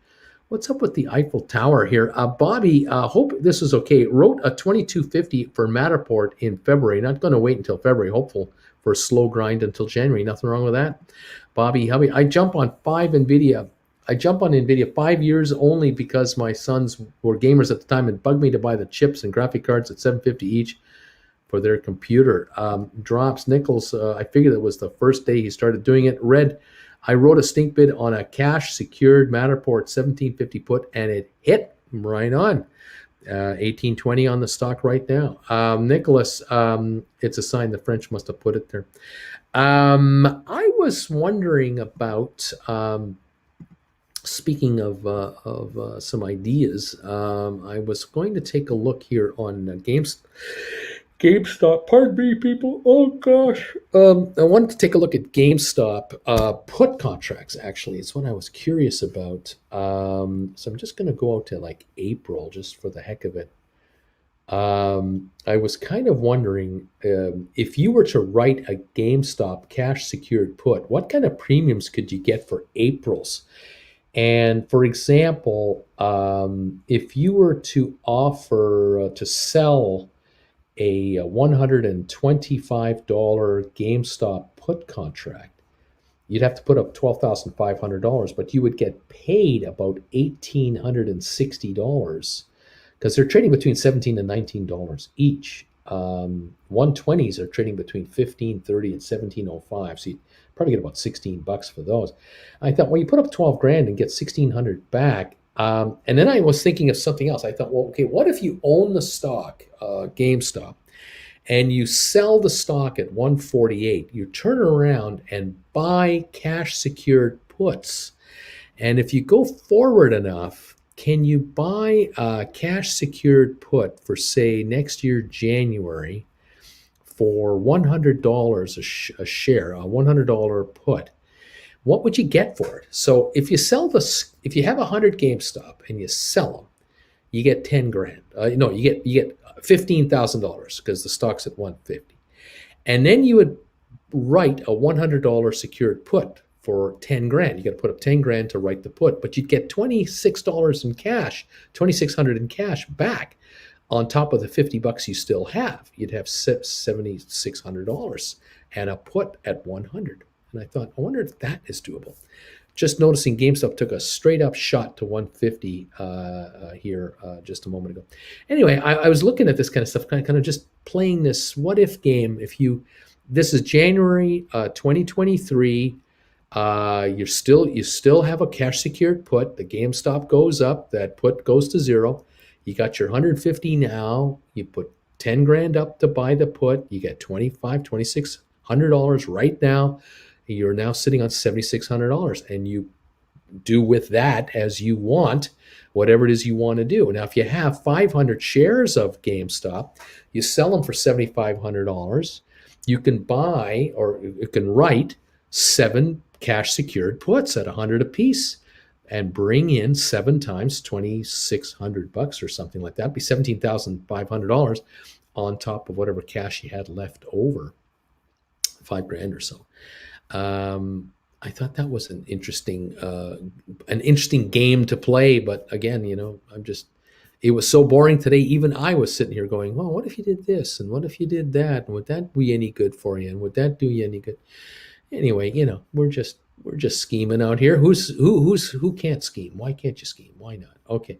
Speaker 1: what's up with the Eiffel Tower here? Bobby, hope this is okay. Wrote a 2250 for Matterport in February. Not going to wait until February. Hopeful for a slow grind until January. Nothing wrong with that. Bobby, I jump on NVIDIA 5 years only because my sons were gamers at the time and bugged me to buy the chips and graphic cards at $750 each for their computer. Drops Nichols, I figured it was the first day he started doing it. Red, I wrote a stink bid on a cash secured Matterport 1750 put, and it hit right on. 1820 on the stock right now. Nicholas, it's a sign the French must have put it there. I was wondering about... Speaking of some ideas, I was going to take a look here on GameStop. Pardon me, people. Oh gosh, I wanted to take a look at GameStop put contracts. Actually, it's what I was curious about. So I'm just going to go out to like April, just for the heck of it. I was kind of wondering if you were to write a GameStop cash secured put, what kind of premiums could you get for April's? And for example, if you were to offer to sell a $125 GameStop put contract, you'd have to put up $12,500, but you would get paid about $1,860 because they're trading between $17 and $19 each. 120s are trading between $15.30 and $17.05, so you probably get about $16 for those. I thought, well, you put up 12 grand and get 1,600 back. And then I was thinking of something else. I thought, well, okay, what if you own the stock, GameStop, and you sell the stock at 148? You turn around and buy cash secured puts. And if you go forward enough, can you buy a cash secured put for, say, next year, January, for $100 a share, a $100 put? What would you get for it? So if you if you have 100 GameStop and you sell them, you get 10 grand. You get $15,000 because the stock's at 150. And then you would write a $100 secured put for 10 grand. You got to put up 10 grand to write the put, but you'd get $26 in cash, 2,600 in cash back on top of the $50 you still have. You'd have $7,600 and a put at 100. And I thought, I wonder if that is doable. just noticing GameStop took a straight up shot to 150 here just a moment ago. Anyway, I was looking at this kind of stuff, kind of just playing this what if game. This is January 2023. You still have a cash secured put. The GameStop goes up, that put goes to zero. You got your 150 now. You put 10 grand up to buy the put. You get $2,600 right now. You're now sitting on $7,600, and you do with that as you want, whatever it is you want to do. Now, if you have 500 shares of GameStop, you sell them for $7,500. You can buy, or you can write 7 cash secured puts at 100 a piece and bring in 7 times $2,600 or something like that. It'd be $17,500 on top of whatever cash you had left over, 5 grand or so. I thought that was an interesting game to play, but again, it was so boring today. Even I was sitting here going, well, what if you did this? And what if you did that? And would that be any good for you? And would that do you any good? Anyway, we're just scheming out here. Who can't scheme? Why can't you scheme? Why not? Okay.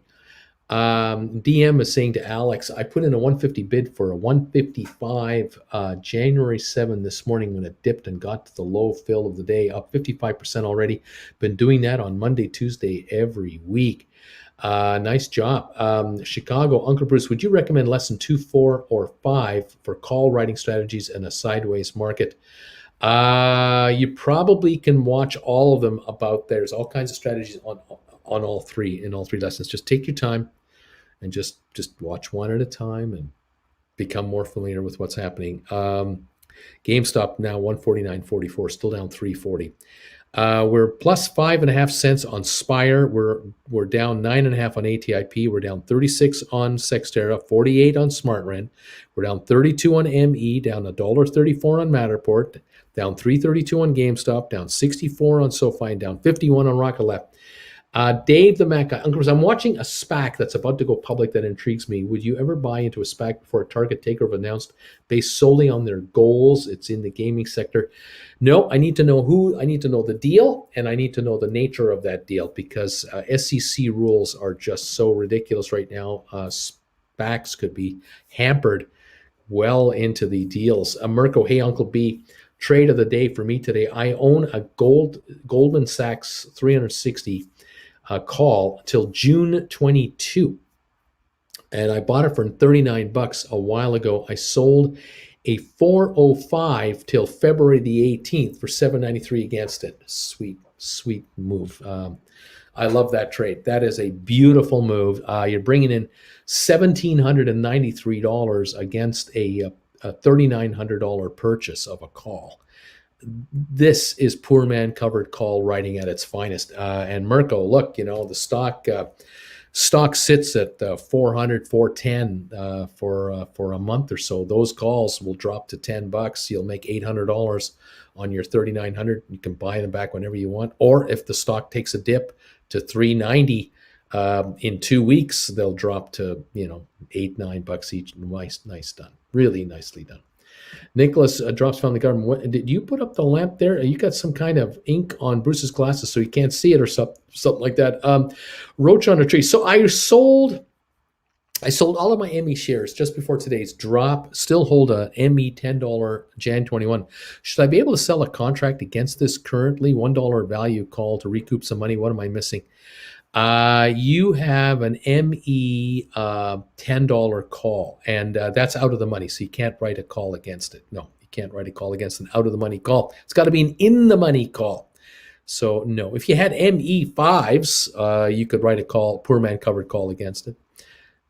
Speaker 1: DM is saying to Alex, I put in a 150 bid for a 155 January 7 this morning when it dipped and got to the low fill of the day, up 55% already. Been doing that on Monday, Tuesday, every week. Nice job. Chicago, Uncle Bruce, would you recommend lesson 2, 4, or 5 for call writing strategies in a sideways market? You probably can watch all of them there's all kinds of strategies on all three lessons. Just take your time and just watch one at a time and become more familiar with what's happening. GameStop now 149.44, still down 340. We're plus 5.5 cents on Spire. We're down 9.5 on ATIP. We're down 36 on Sextera, 48 on SmartRent. We're down 32 on ME, down $1.34 on Matterport, down 332 on GameStop, down 64 on SoFi, and down 51 on Rocket Lab. Dave the Mac guy, Uncle Bruce, I'm watching a SPAC that's about to go public that intrigues me. Would you ever buy into a SPAC before a target takeover announced based solely on their goals? It's in the gaming sector. No, I need to know the deal, and I need to know the nature of that deal, because SEC rules are just so ridiculous right now. SPACs could be hampered well into the deals. Mirko, hey, Uncle B, trade of the day for me today. I own a Goldman Sachs 360 call till June 22. And I bought it for $39 a while ago. I sold a 405 till February the 18th for $793 against it. Sweet move. I love that trade. That is a beautiful move. You're bringing in $1,793 against a $3,900 purchase of a call. This is poor man covered call writing at its finest. And Mirko, look, the stock sits at 400, 410 for a month or so. Those calls will drop to $10. You'll make $800 on your $3,900. You can buy them back whenever you want. Or if the stock takes a dip to $390 in 2 weeks, they'll drop to $8-9 each. Nice done. Really nicely done. Nicholas drops from the garden. Did you put up the lamp there? You got some kind of ink on Bruce's glasses so he can't see it or something like that. Roach on a tree. So I sold all of my ME shares just before today's drop. Still hold a ME $10 Jan 21. Should I be able to sell a contract against this currently? $1 value call to recoup some money. What am I missing? You have an ME $10 call, and that's out of the money, so you can't write a call against it. No, you can't write a call against an out of the money call. It's got to be an in the money call. So no, if you had ME 5s, you could write a call, poor man covered call against it.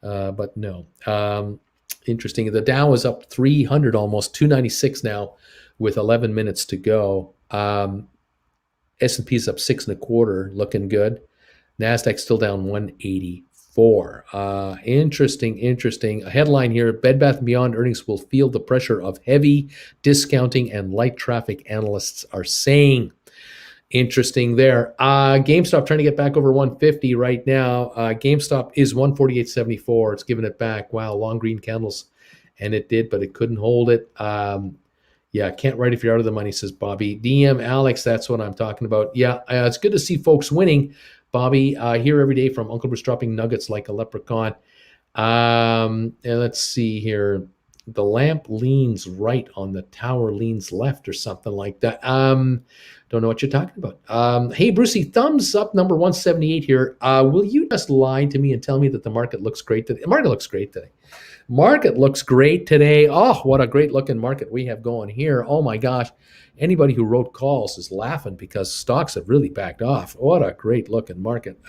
Speaker 1: But no. Interesting. The Dow is up 300 almost, 296 now with 11 minutes to go. S&P is up 6.25, looking good. NASDAQ still down 184. Interesting. A headline here, Bed Bath & Beyond earnings will feel the pressure of heavy discounting and light traffic, analysts are saying. Interesting there. GameStop trying to get back over 150 right now. GameStop is 148.74. It's giving it back. Wow, long green candles. And it did, but it couldn't hold it. Yeah, can't write if you're out of the money, says Bobby. DM Alex, that's what I'm talking about. Yeah, it's good to see folks winning. Bobby, here every day from Uncle Bruce dropping nuggets like a leprechaun. And let's see here. The lamp leans right on the tower leans left or something like that. Don't know what you're talking about. Hey, Brucey, thumbs up number 178 here. Will you just lie to me and tell me that the market looks great today? The market looks great today. Market looks great today. Oh, what a great looking market we have going here. Oh my gosh. Anybody who wrote calls is laughing because stocks have really backed off. What a great looking market.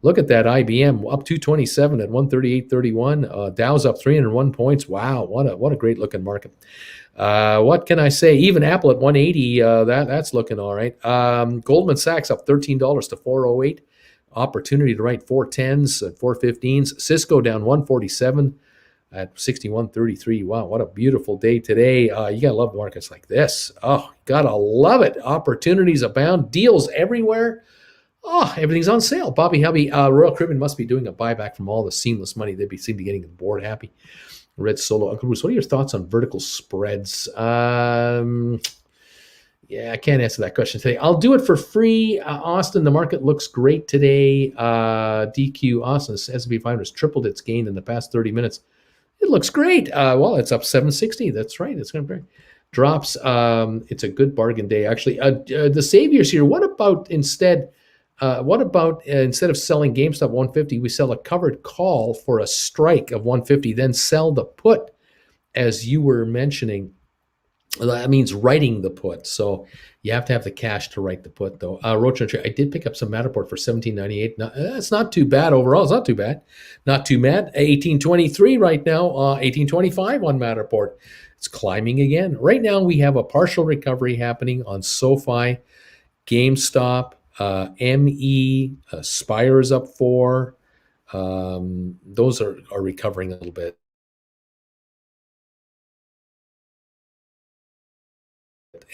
Speaker 1: Look at that IBM up 227 at 138.31. Dow's up 301 points. Wow, what a great looking market. What can I say? Even Apple at 180. That's looking all right. Goldman Sachs up $13 to 408. Opportunity to write 410s at 415s. Cisco down 147 at 61.33. Wow, what a beautiful day today. You gotta love markets like this. Oh, gotta love it. Opportunities abound. Deals everywhere. Oh, everything's on sale. Bobby Hubby, Royal Caribbean must be doing a buyback from all the seamless money they seem to be getting the board happy. Red Solo. Uncle Bruce, what are your thoughts on vertical spreads? Yeah, I can't answer that question today. I'll do it for free. Austin, the market looks great today. DQ, Austin, S&P 500 has tripled its gain in the past 30 minutes. It looks great. Well, it's up 760. That's right. It's going to be drops. It's a good bargain day, actually. The saviors here. What about instead of selling GameStop 150, we sell a covered call for a strike of 150, then sell the put, as you were mentioning. That means writing the put. So you have to have the cash to write the put, though. Roach, I did pick up some Matterport for $17.98. That's not too bad overall. It's not too bad. Not too bad. $18.23 right now. $18.25 on Matterport. It's climbing again. Right now we have a partial recovery happening on SoFi, GameStop, ME, Spire is up 4. Those are recovering a little bit.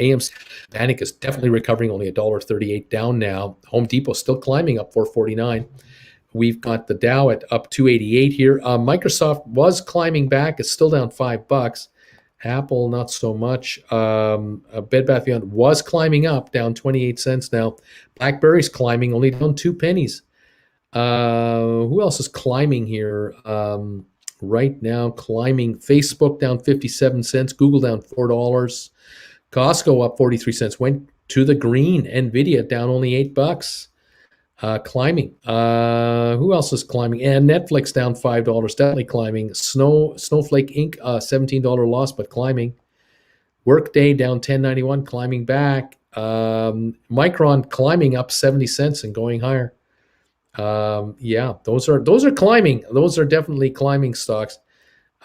Speaker 1: AMC Panic is definitely recovering, only $1.38 down now. Home Depot still climbing up 449. We've got the Dow at up 288 here. Microsoft was climbing back. It's still down $5. Apple, not so much. Bed Bath & Beyond was climbing up, down 28 cents now. BlackBerry's climbing, only down 2 pennies. Who else is climbing here? Right now, climbing. Facebook down 57 cents. Google down $4. Costco up 43 cents. Went to the green. Nvidia down only $8. Climbing. Who else is climbing? And Netflix down $5, definitely climbing. Snowflake Inc. $17 loss, but climbing. Workday down $10.91, climbing back. Micron climbing up 70 cents and going higher. Yeah, those are climbing. Those are definitely climbing stocks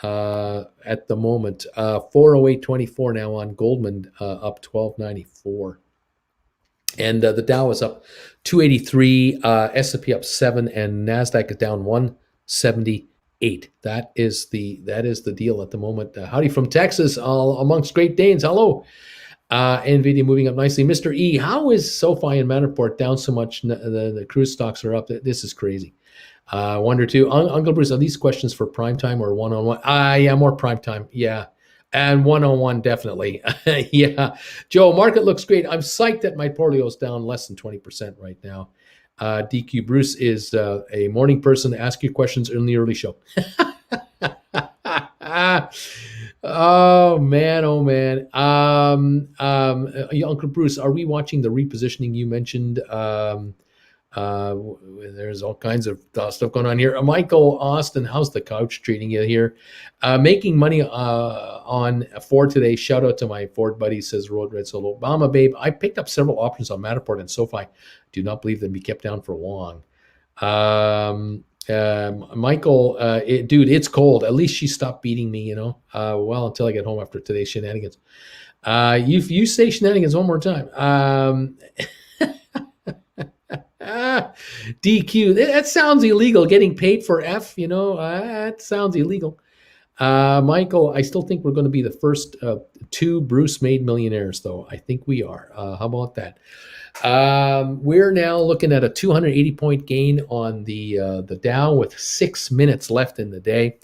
Speaker 1: at the moment. 408.24 now on Goldman, up 12.94. And the Dow is up 283, S&P up 7, and Nasdaq is down 178. That is the deal at the moment. Howdy from Texas, all amongst Great Danes. Hello. Nvidia moving up nicely. Mr. E, how is SoFi and Matterport down so much? The cruise stocks are up. This is crazy. Wonder too. Uncle Bruce, are these questions for prime time or one-on-one? Yeah, more prime time. Yeah. And one-on-one, definitely. Yeah. Joe, market looks great. I'm psyched that my portfolio's down less than 20% right now. DQ Bruce is a morning person. Ask your questions in the early show. Oh, man. Uncle Bruce, are we watching the repositioning you mentioned? There's all kinds of stuff going on here. Michael Austin, how's the couch treating you here? Making money on Ford today. Shout out to my Ford buddy, says Road Red Solo. Obama babe, I picked up several options on Matterport and SoFi. Do not believe them be kept down for long. Michael, dude, it's cold. At least she stopped beating me, well, until I get home after today's shenanigans. You say shenanigans one more time. DQ, that sounds illegal. Getting paid for F, that sounds illegal. Michael, I still think we're going to be the first 2 Bruce-made millionaires, though. I think we are. How about that? We're now looking at a 280-point gain on the Dow with 6 minutes left in the day.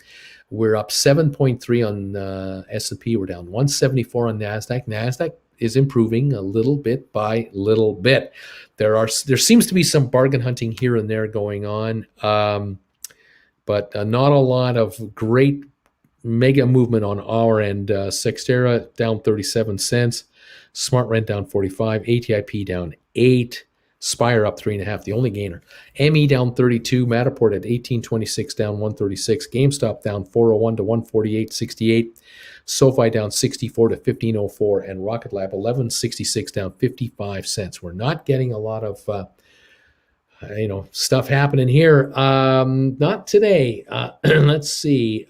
Speaker 1: We're up 7.3 on S&P. We're down 174 on NASDAQ. NASDAQ is improving a little bit by little bit. There seems to be some bargain hunting here and there going on, but not a lot of great mega movement on our end. Sextera down 37 cents. Smart Rent down 45. ATIP down 8. Spire up 3.5, the only gainer. ME down 32. Matterport at 1826 down 136. GameStop down 401 to 148.68. SoFi down 64 to 1504. And Rocket Lab 1166 down 55 cents. We're not getting a lot of stuff happening here. Not today. Let's see.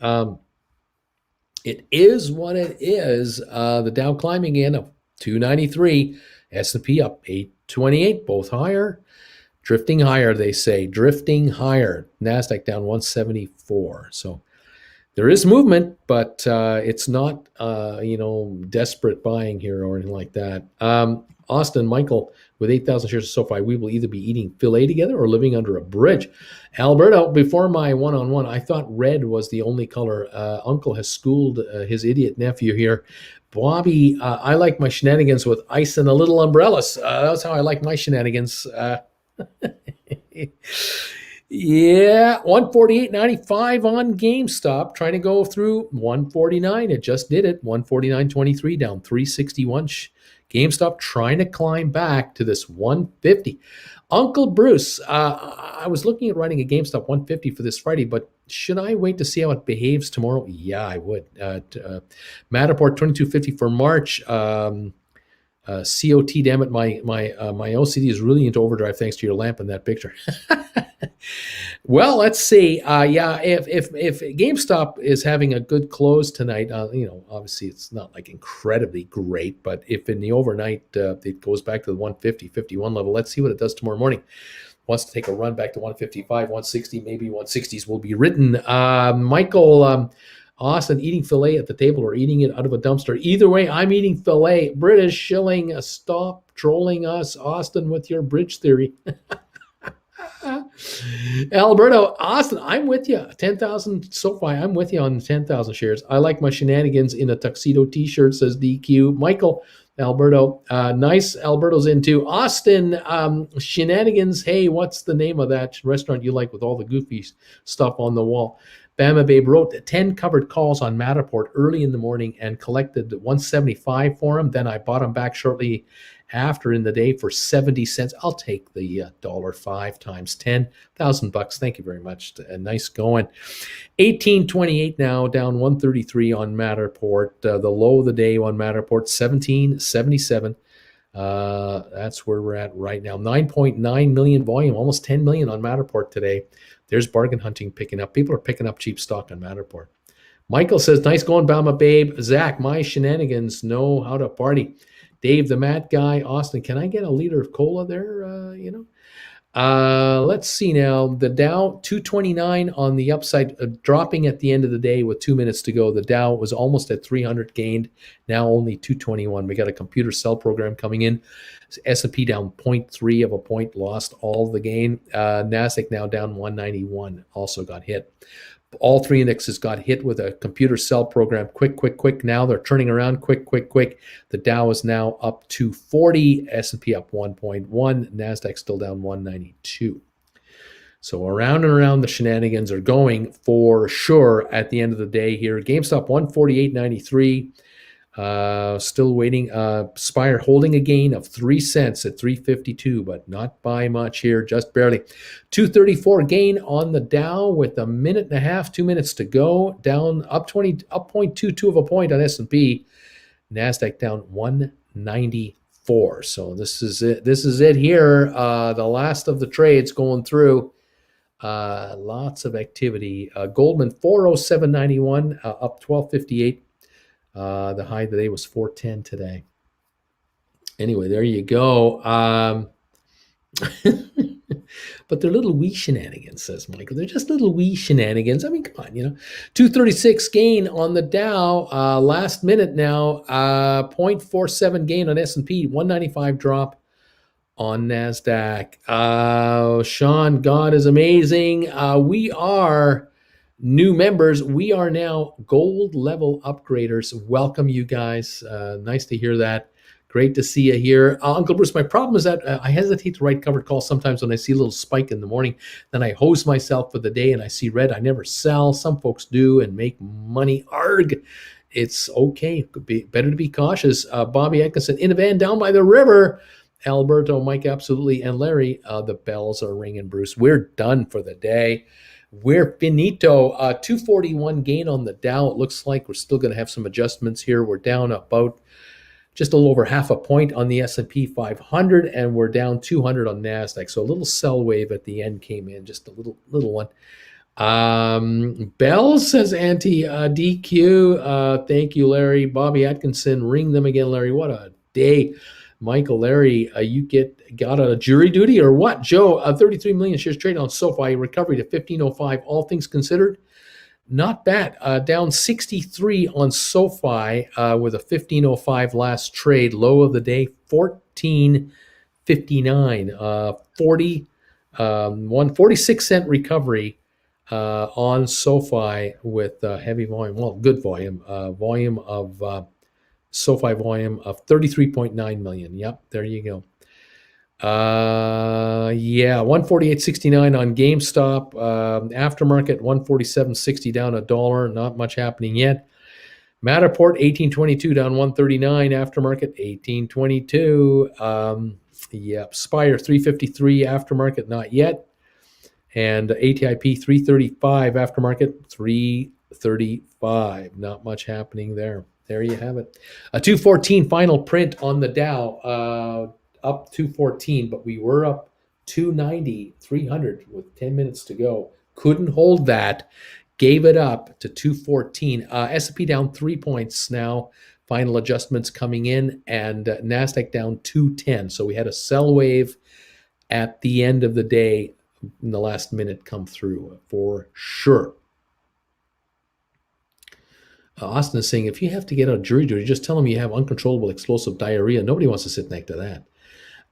Speaker 1: It is what it is. The Dow climbing in of 293, S&P up 828, both higher. Drifting higher, they say. Drifting higher. NASDAQ down 174. So there is movement, but it's not, desperate buying here or anything like that. Austin, Michael, with 8,000 shares of SoFi, we will either be eating filet together or living under a bridge. Alberto, before my one-on-one, I thought red was the only color. Uncle has schooled his idiot nephew here. Bobby, I like my shenanigans with ice and a little umbrellas. That's how I like my shenanigans. Yeah, 148.95 on GameStop, trying to go through 149. It just did it. 149.23 down 361. GameStop trying to climb back to this 150. Uncle Bruce, I was looking at running a GameStop 150 for this Friday, but should I wait to see how it behaves tomorrow? Yeah, I would. Matterport 2250 for March. COT, damn it, my OCD is really into overdrive thanks to your lamp in that picture. Well, let's see. If GameStop is having a good close tonight, obviously it's not like incredibly great, but if in the overnight it goes back to the 150, 51 level, let's see what it does tomorrow morning. Wants to take a run back to 155, 160, maybe 160s will be written. Michael, Austin, eating filet at the table or eating it out of a dumpster. Either way, I'm eating filet. British shilling, stop trolling us, Austin, with your bridge theory. Alberto, Austin, I'm with you. 10,000 SoFi, I'm with you on 10,000 shares. I like my shenanigans in a tuxedo t-shirt, says DQ. Michael, Alberto, nice. Alberto's into Austin, shenanigans. Hey, what's the name of that restaurant you like with all the goofy stuff on the wall? Bama Babe wrote 10 covered calls on Matterport early in the morning and collected 175 for him. Then I bought him back shortly after in the day for 70 cents. I'll take the $5 times 10,000 bucks. Thank you very much. Nice going. 1828 now, down 133 on Matterport. The low of the day on Matterport, 1777. That's where we're at right now. 9.9 million volume, almost 10 million on Matterport today. There's bargain hunting picking up. People are picking up cheap stock on Matterport. Michael says, nice going, Bama Babe. Zach, my shenanigans know how to party. Dave, the Matt guy. Austin, can I get a liter of cola there? Let's see now. The Dow, 229 on the upside, dropping at the end of the day with 2 minutes to go. The Dow was almost at 300 gained, now only 221. We got a computer sell program coming in. S&P down 0.3 of a point, lost all the gain. NASDAQ now down 191, also got hit. All three indexes got hit with a computer sell program. Quick. Now they're turning around. Quick. The Dow is now up 240. S&P up 1.1. NASDAQ still down 192. So around and around the shenanigans are going for sure at the end of the day here. GameStop 148.93. Still waiting. Spire holding a gain of 3 cents at 352, but not by much here, just barely. 234 gain on the Dow with a minute and a half, 2 minutes to go. Down up 0.22 of a point on S&P. NASDAQ down 194. So this is it. This is it here. The last of the trades going through. Lots of activity. Goldman 407.91, up 12.58. The high today was 410 today. Anyway, there you go. But they're little wee shenanigans, says Michael. They're just little wee shenanigans. I mean, come on, 236 gain on the Dow. Last minute now, 0.47 gain on S&P, 195 drop on NASDAQ. Sean, God is amazing. We are New members, we are now gold level upgraders. Welcome, you guys. Nice to hear that. Great to see you here. Uncle Bruce, my problem is that I hesitate to write covered calls sometimes when I see a little spike in the morning. Then I hose myself for the day and I see red. I never sell. Some folks do and make money. Arg. It's okay. Better to be cautious. Bobby Atkinson in a van down by the river. Alberto, Mike, absolutely. And Larry, the bells are ringing, Bruce. We're done for the day. We're finito. 241 gain on the Dow. It looks like we're still going to have some adjustments here. We're down about just a little over half a point on the S&P 500, and we're down 200 on NASDAQ. So a little sell wave at the end came in, just a little one. Bell says anti-DQ. Thank you, Larry. Bobby Atkinson, ring them again, Larry. What a day. Michael, Larry, you got a jury duty or what? Joe, 33 million shares traded on SoFi, recovery to 1505. All things considered, not bad. Down 63 on SoFi with a 1505 last trade. Low of the day, 1459. 46-cent recovery on SoFi with heavy volume. Well, good volume. Volume of SoFi volume of 33.9 million. Yep, there you go. 148.69 on GameStop. Aftermarket 147.60 down $1. Not much happening yet. Matterport 18.22 down 139. Aftermarket 18.22. Spire 353. Aftermarket not yet. And ATIP 335. Aftermarket 335. Not much happening there. There you have it. A 214 final print on the Dow. Up 214, but we were up 290, 300 with 10 minutes to go. Couldn't hold that. Gave it up to 214. S&P down 3 points now. Final adjustments coming in, and NASDAQ down 210. So we had a sell wave at the end of the day in the last minute come through for sure. Austin is saying, if you have to get out of jury duty, just tell them you have uncontrollable explosive diarrhea. Nobody wants to sit next to that.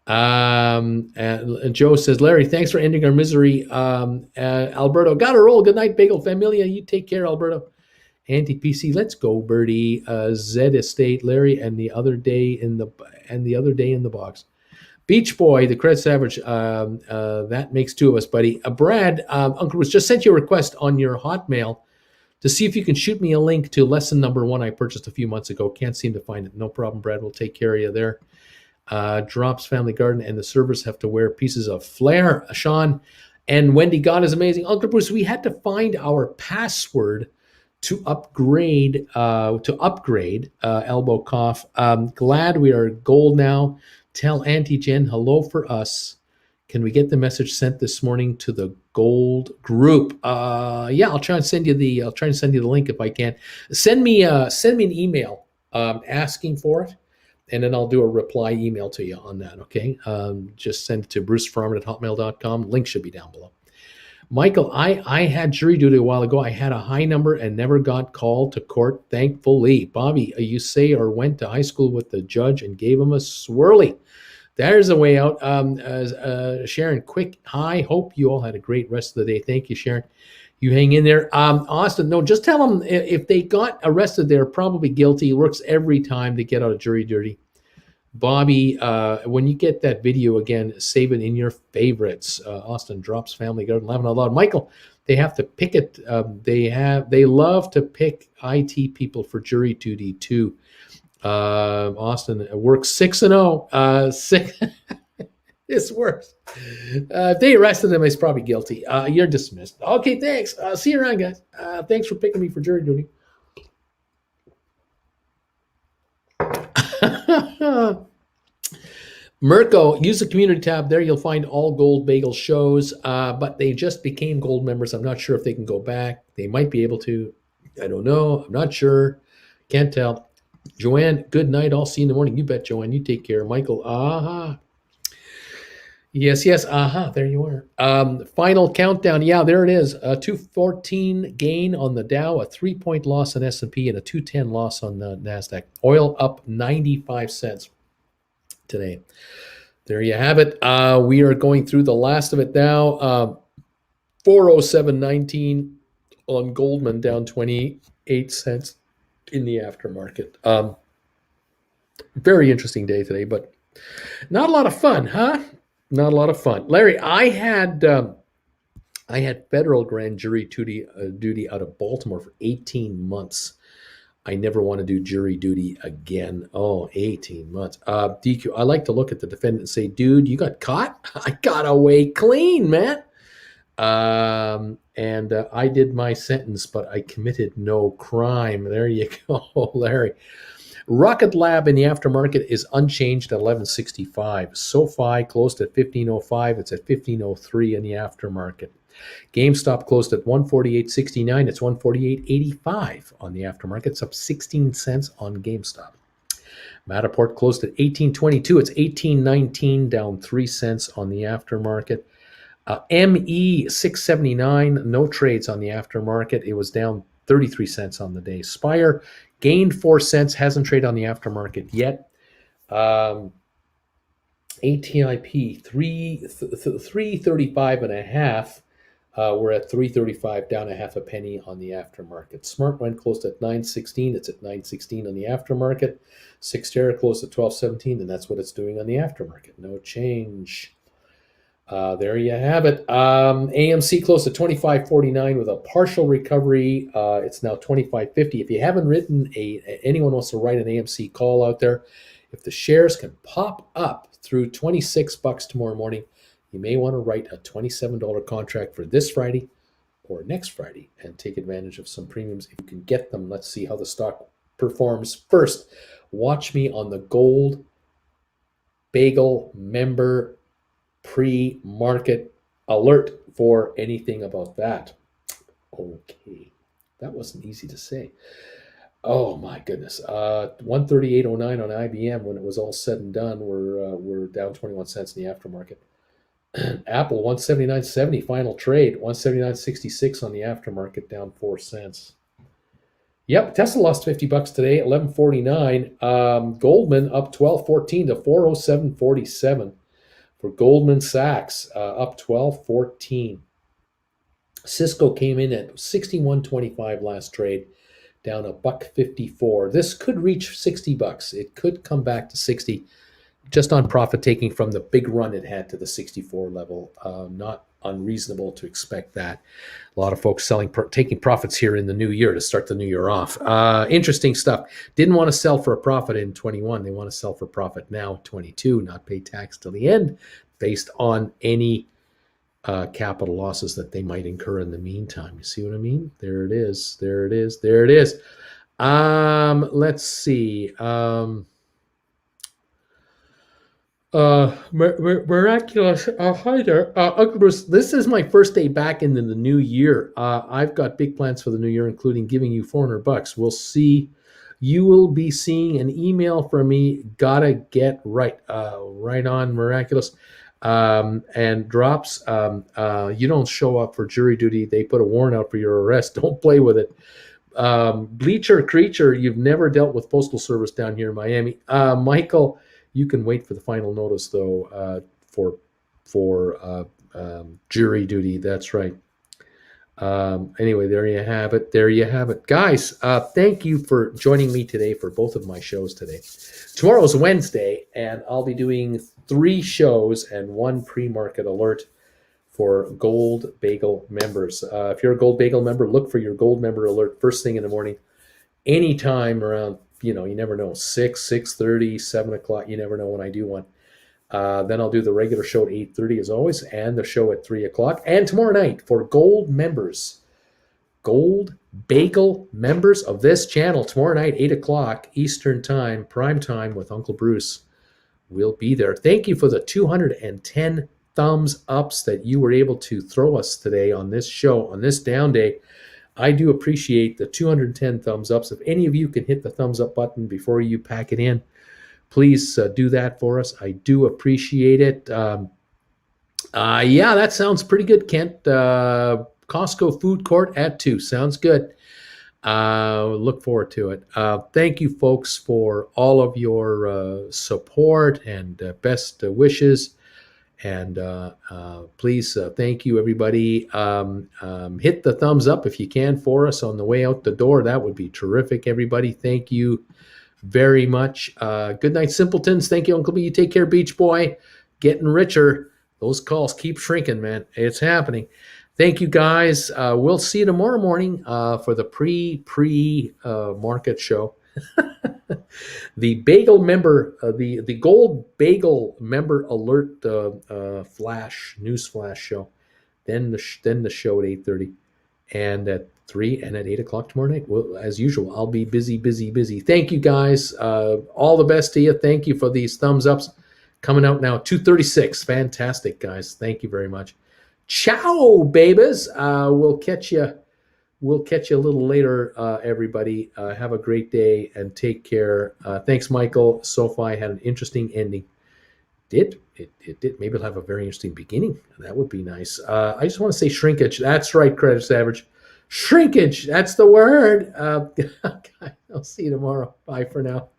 Speaker 1: And Joe says, Larry, thanks for ending our misery. Alberto, gotta roll. Good night, Bagel Familia. You take care, Alberto. Anti-PC, let's go, Birdie. Zed Estate, Larry, and the other day in the box. Beach Boy, the credit average. That makes two of us, buddy. Brad, Uncle Bruce just sent you a request on your Hotmail to see if you can shoot me a link to lesson number 1 I purchased a few months ago. Can't seem to find it. No problem, Brad. We'll take care of you there. Drops Family Garden and the servers have to wear pieces of flair. Sean and Wendy, God is amazing. Uncle Bruce, we had to find our password to upgrade. Elbow cough. Glad we are gold now. Tell Auntie Jen hello for us. Can we get the message sent this morning to the gold group? I'll try and send you the link if I can. Send me an email asking for it, and then I'll do a reply email to you on that. Okay, just send it to brucefarmer@hotmail.com. Link should be down below. Michael, I had jury duty a while ago. I had a high number and never got called to court, thankfully. Bobby, you say or went to high school with the judge and gave him a swirly. There's a way out. Sharon, quick hi. Hope you all had a great rest of the day. Thank you, Sharon. You hang in there. Austin, no, just tell them if they got arrested, they're probably guilty. It works every time they get out of jury duty. Bobby, when you get that video again, save it in your favorites. Austin drops Family Garden, laughing out loud. Michael, they have to pick it. They love to pick IT people for jury duty too. Austin works 6-0. This works. If they arrested him, he's probably guilty. You're dismissed. Okay, thanks. See you around, guys. Thanks for picking me for jury duty. Mirko, use the community tab. There you'll find all Gold Bagel shows, but they just became gold members. I'm not sure if they can go back. They might be able to. I don't know. I'm not sure. Can't tell. Joanne, good night. I'll see you in the morning. You bet, Joanne. You take care. Michael, aha. Yes. Aha, there you are. Final countdown. Yeah, there it is. A 214 gain on the Dow, a 3-point loss on S&P, and a 210 loss on NASDAQ. Oil up 95 cents today. There you have it. We are going through the last of it now. 407.19 on Goldman, down 28 cents in the aftermarket. Very interesting day today, but not a lot of fun, huh? Not a lot of fun. Larry, I had federal grand jury duty out of Baltimore for 18 months. I never want to do jury duty again. Oh, 18 months. DQ, I like to look at the defendant and say, dude, you got caught? I got away clean, man. And I did my sentence, but I committed no crime. There you go, Larry. Rocket Lab in the aftermarket is unchanged at 1165. SoFi closed at 1505. It's at 1503 in the aftermarket. Gamestop closed at 148.69. It's 148.85 on the aftermarket. It's up 16 cents on GameStop. Matterport closed at 1822. It's 1819, down 3 cents on the aftermarket. ME 679, no trades on the aftermarket. It was down 33 cents on the day. Spire gained 4 cents, hasn't traded on the aftermarket yet. ATIP 335 and a half. We're at 335, down a half a penny on the aftermarket. SmartRent closed at 916. It's at 916 on the aftermarket. Cyxtera closed at 1217, and that's what it's doing on the aftermarket. No change. There you have it. AMC closed at 25.49 with a partial recovery. It's now 25.50. If you haven't written anyone wants to write an AMC call out there, if the shares can pop up through 26 bucks tomorrow morning, you may want to write a $27 contract for this Friday or next Friday and take advantage of some premiums if you can get them. Let's see how the stock performs. First, watch me on the Gold Bagel member pre-market alert for anything about that. Okay, that wasn't easy to say. Oh my goodness, 138.09 on IBM. When it was all said and done, we're down 21 cents in the aftermarket. Apple 179.70 final trade, 179.66 on the aftermarket, down 4 cents. Yep, Tesla lost 50 bucks today, 11.49. Goldman up 12.14 to 407.47. For Goldman Sachs, up 12.14. Cisco came in at 61.25 last trade, down $1.54. This could reach 60 bucks. It could come back to 60, just on profit taking from the big run it had to the 64 level. Not unreasonable to expect that. A lot of folks taking profits here in the new year to start the new year off. Interesting stuff. Didn't want to sell for a profit in 21. They want to sell for profit now, 22, not pay tax till the end based on any capital losses that they might incur in the meantime. You see what I mean? There it is. There it is. There it is. Let's see. Miraculous. Hi there. Uncle Bruce, this is my first day back into the new year. I've got big plans for the new year, including giving you 400 bucks. We'll see. You will be seeing an email from me. Gotta get right. Right on, Miraculous. And drops. You don't show up for jury duty. They put a warrant out for your arrest. Don't play with it. Bleacher Creature, you've never dealt with Postal Service down here in Miami. Michael, you can wait for the final notice, though, for jury duty. That's right. Anyway, there you have it. There you have it. Guys, thank you for joining me today for both of my shows today. Tomorrow is Wednesday, and I'll be doing 3 shows and 1 pre-market alert for Gold Bagel members. If you're a Gold Bagel member, look for your Gold member alert first thing in the morning, anytime around, you never know, 6, 6:30, 7 o'clock. You never know when I do one. Then I'll do the regular show at 8:30 as always, and the show at 3 o'clock. And tomorrow night for Gold members, Gold Bagel members of this channel, tomorrow night, 8 o'clock Eastern Time, prime time with Uncle Bruce. We'll be there. Thank you for the 210 thumbs ups that you were able to throw us today on this show, on this down day. I do appreciate the 210 thumbs ups. If any of you can hit the thumbs up button before you pack it in, please do that for us. I do appreciate it. Yeah, that sounds pretty good, Kent. Costco Food Court at 2. Sounds good. Look forward to it. Thank you, folks, for all of your support and best wishes. And please, thank you, everybody. Hit the thumbs up if you can for us on the way out the door. That would be terrific, everybody. Thank you very much. Good night, simpletons. Thank you, Uncle B. You take care, Beach Boy. Getting richer. Those calls keep shrinking, man. It's happening. Thank you, guys. We'll see you tomorrow morning for the pre market show. The bagel member, the gold bagel member alert flash news flash show. Then the show at 8:30, and at 3 and at 8 o'clock tomorrow night. Well, as usual, I'll be busy. Thank you, guys. All the best to you. Thank you for these thumbs ups. Coming out now, 2:36. Fantastic, guys. Thank you very much. Ciao, babies. We'll catch you. We'll catch you a little later, everybody. Have a great day and take care. Thanks, Michael. SoFi had an interesting ending. It did. Maybe it'll have a very interesting beginning. That would be nice. I just want to say shrinkage. That's right, Credit Average. Shrinkage. That's the word. I'll see you tomorrow. Bye for now.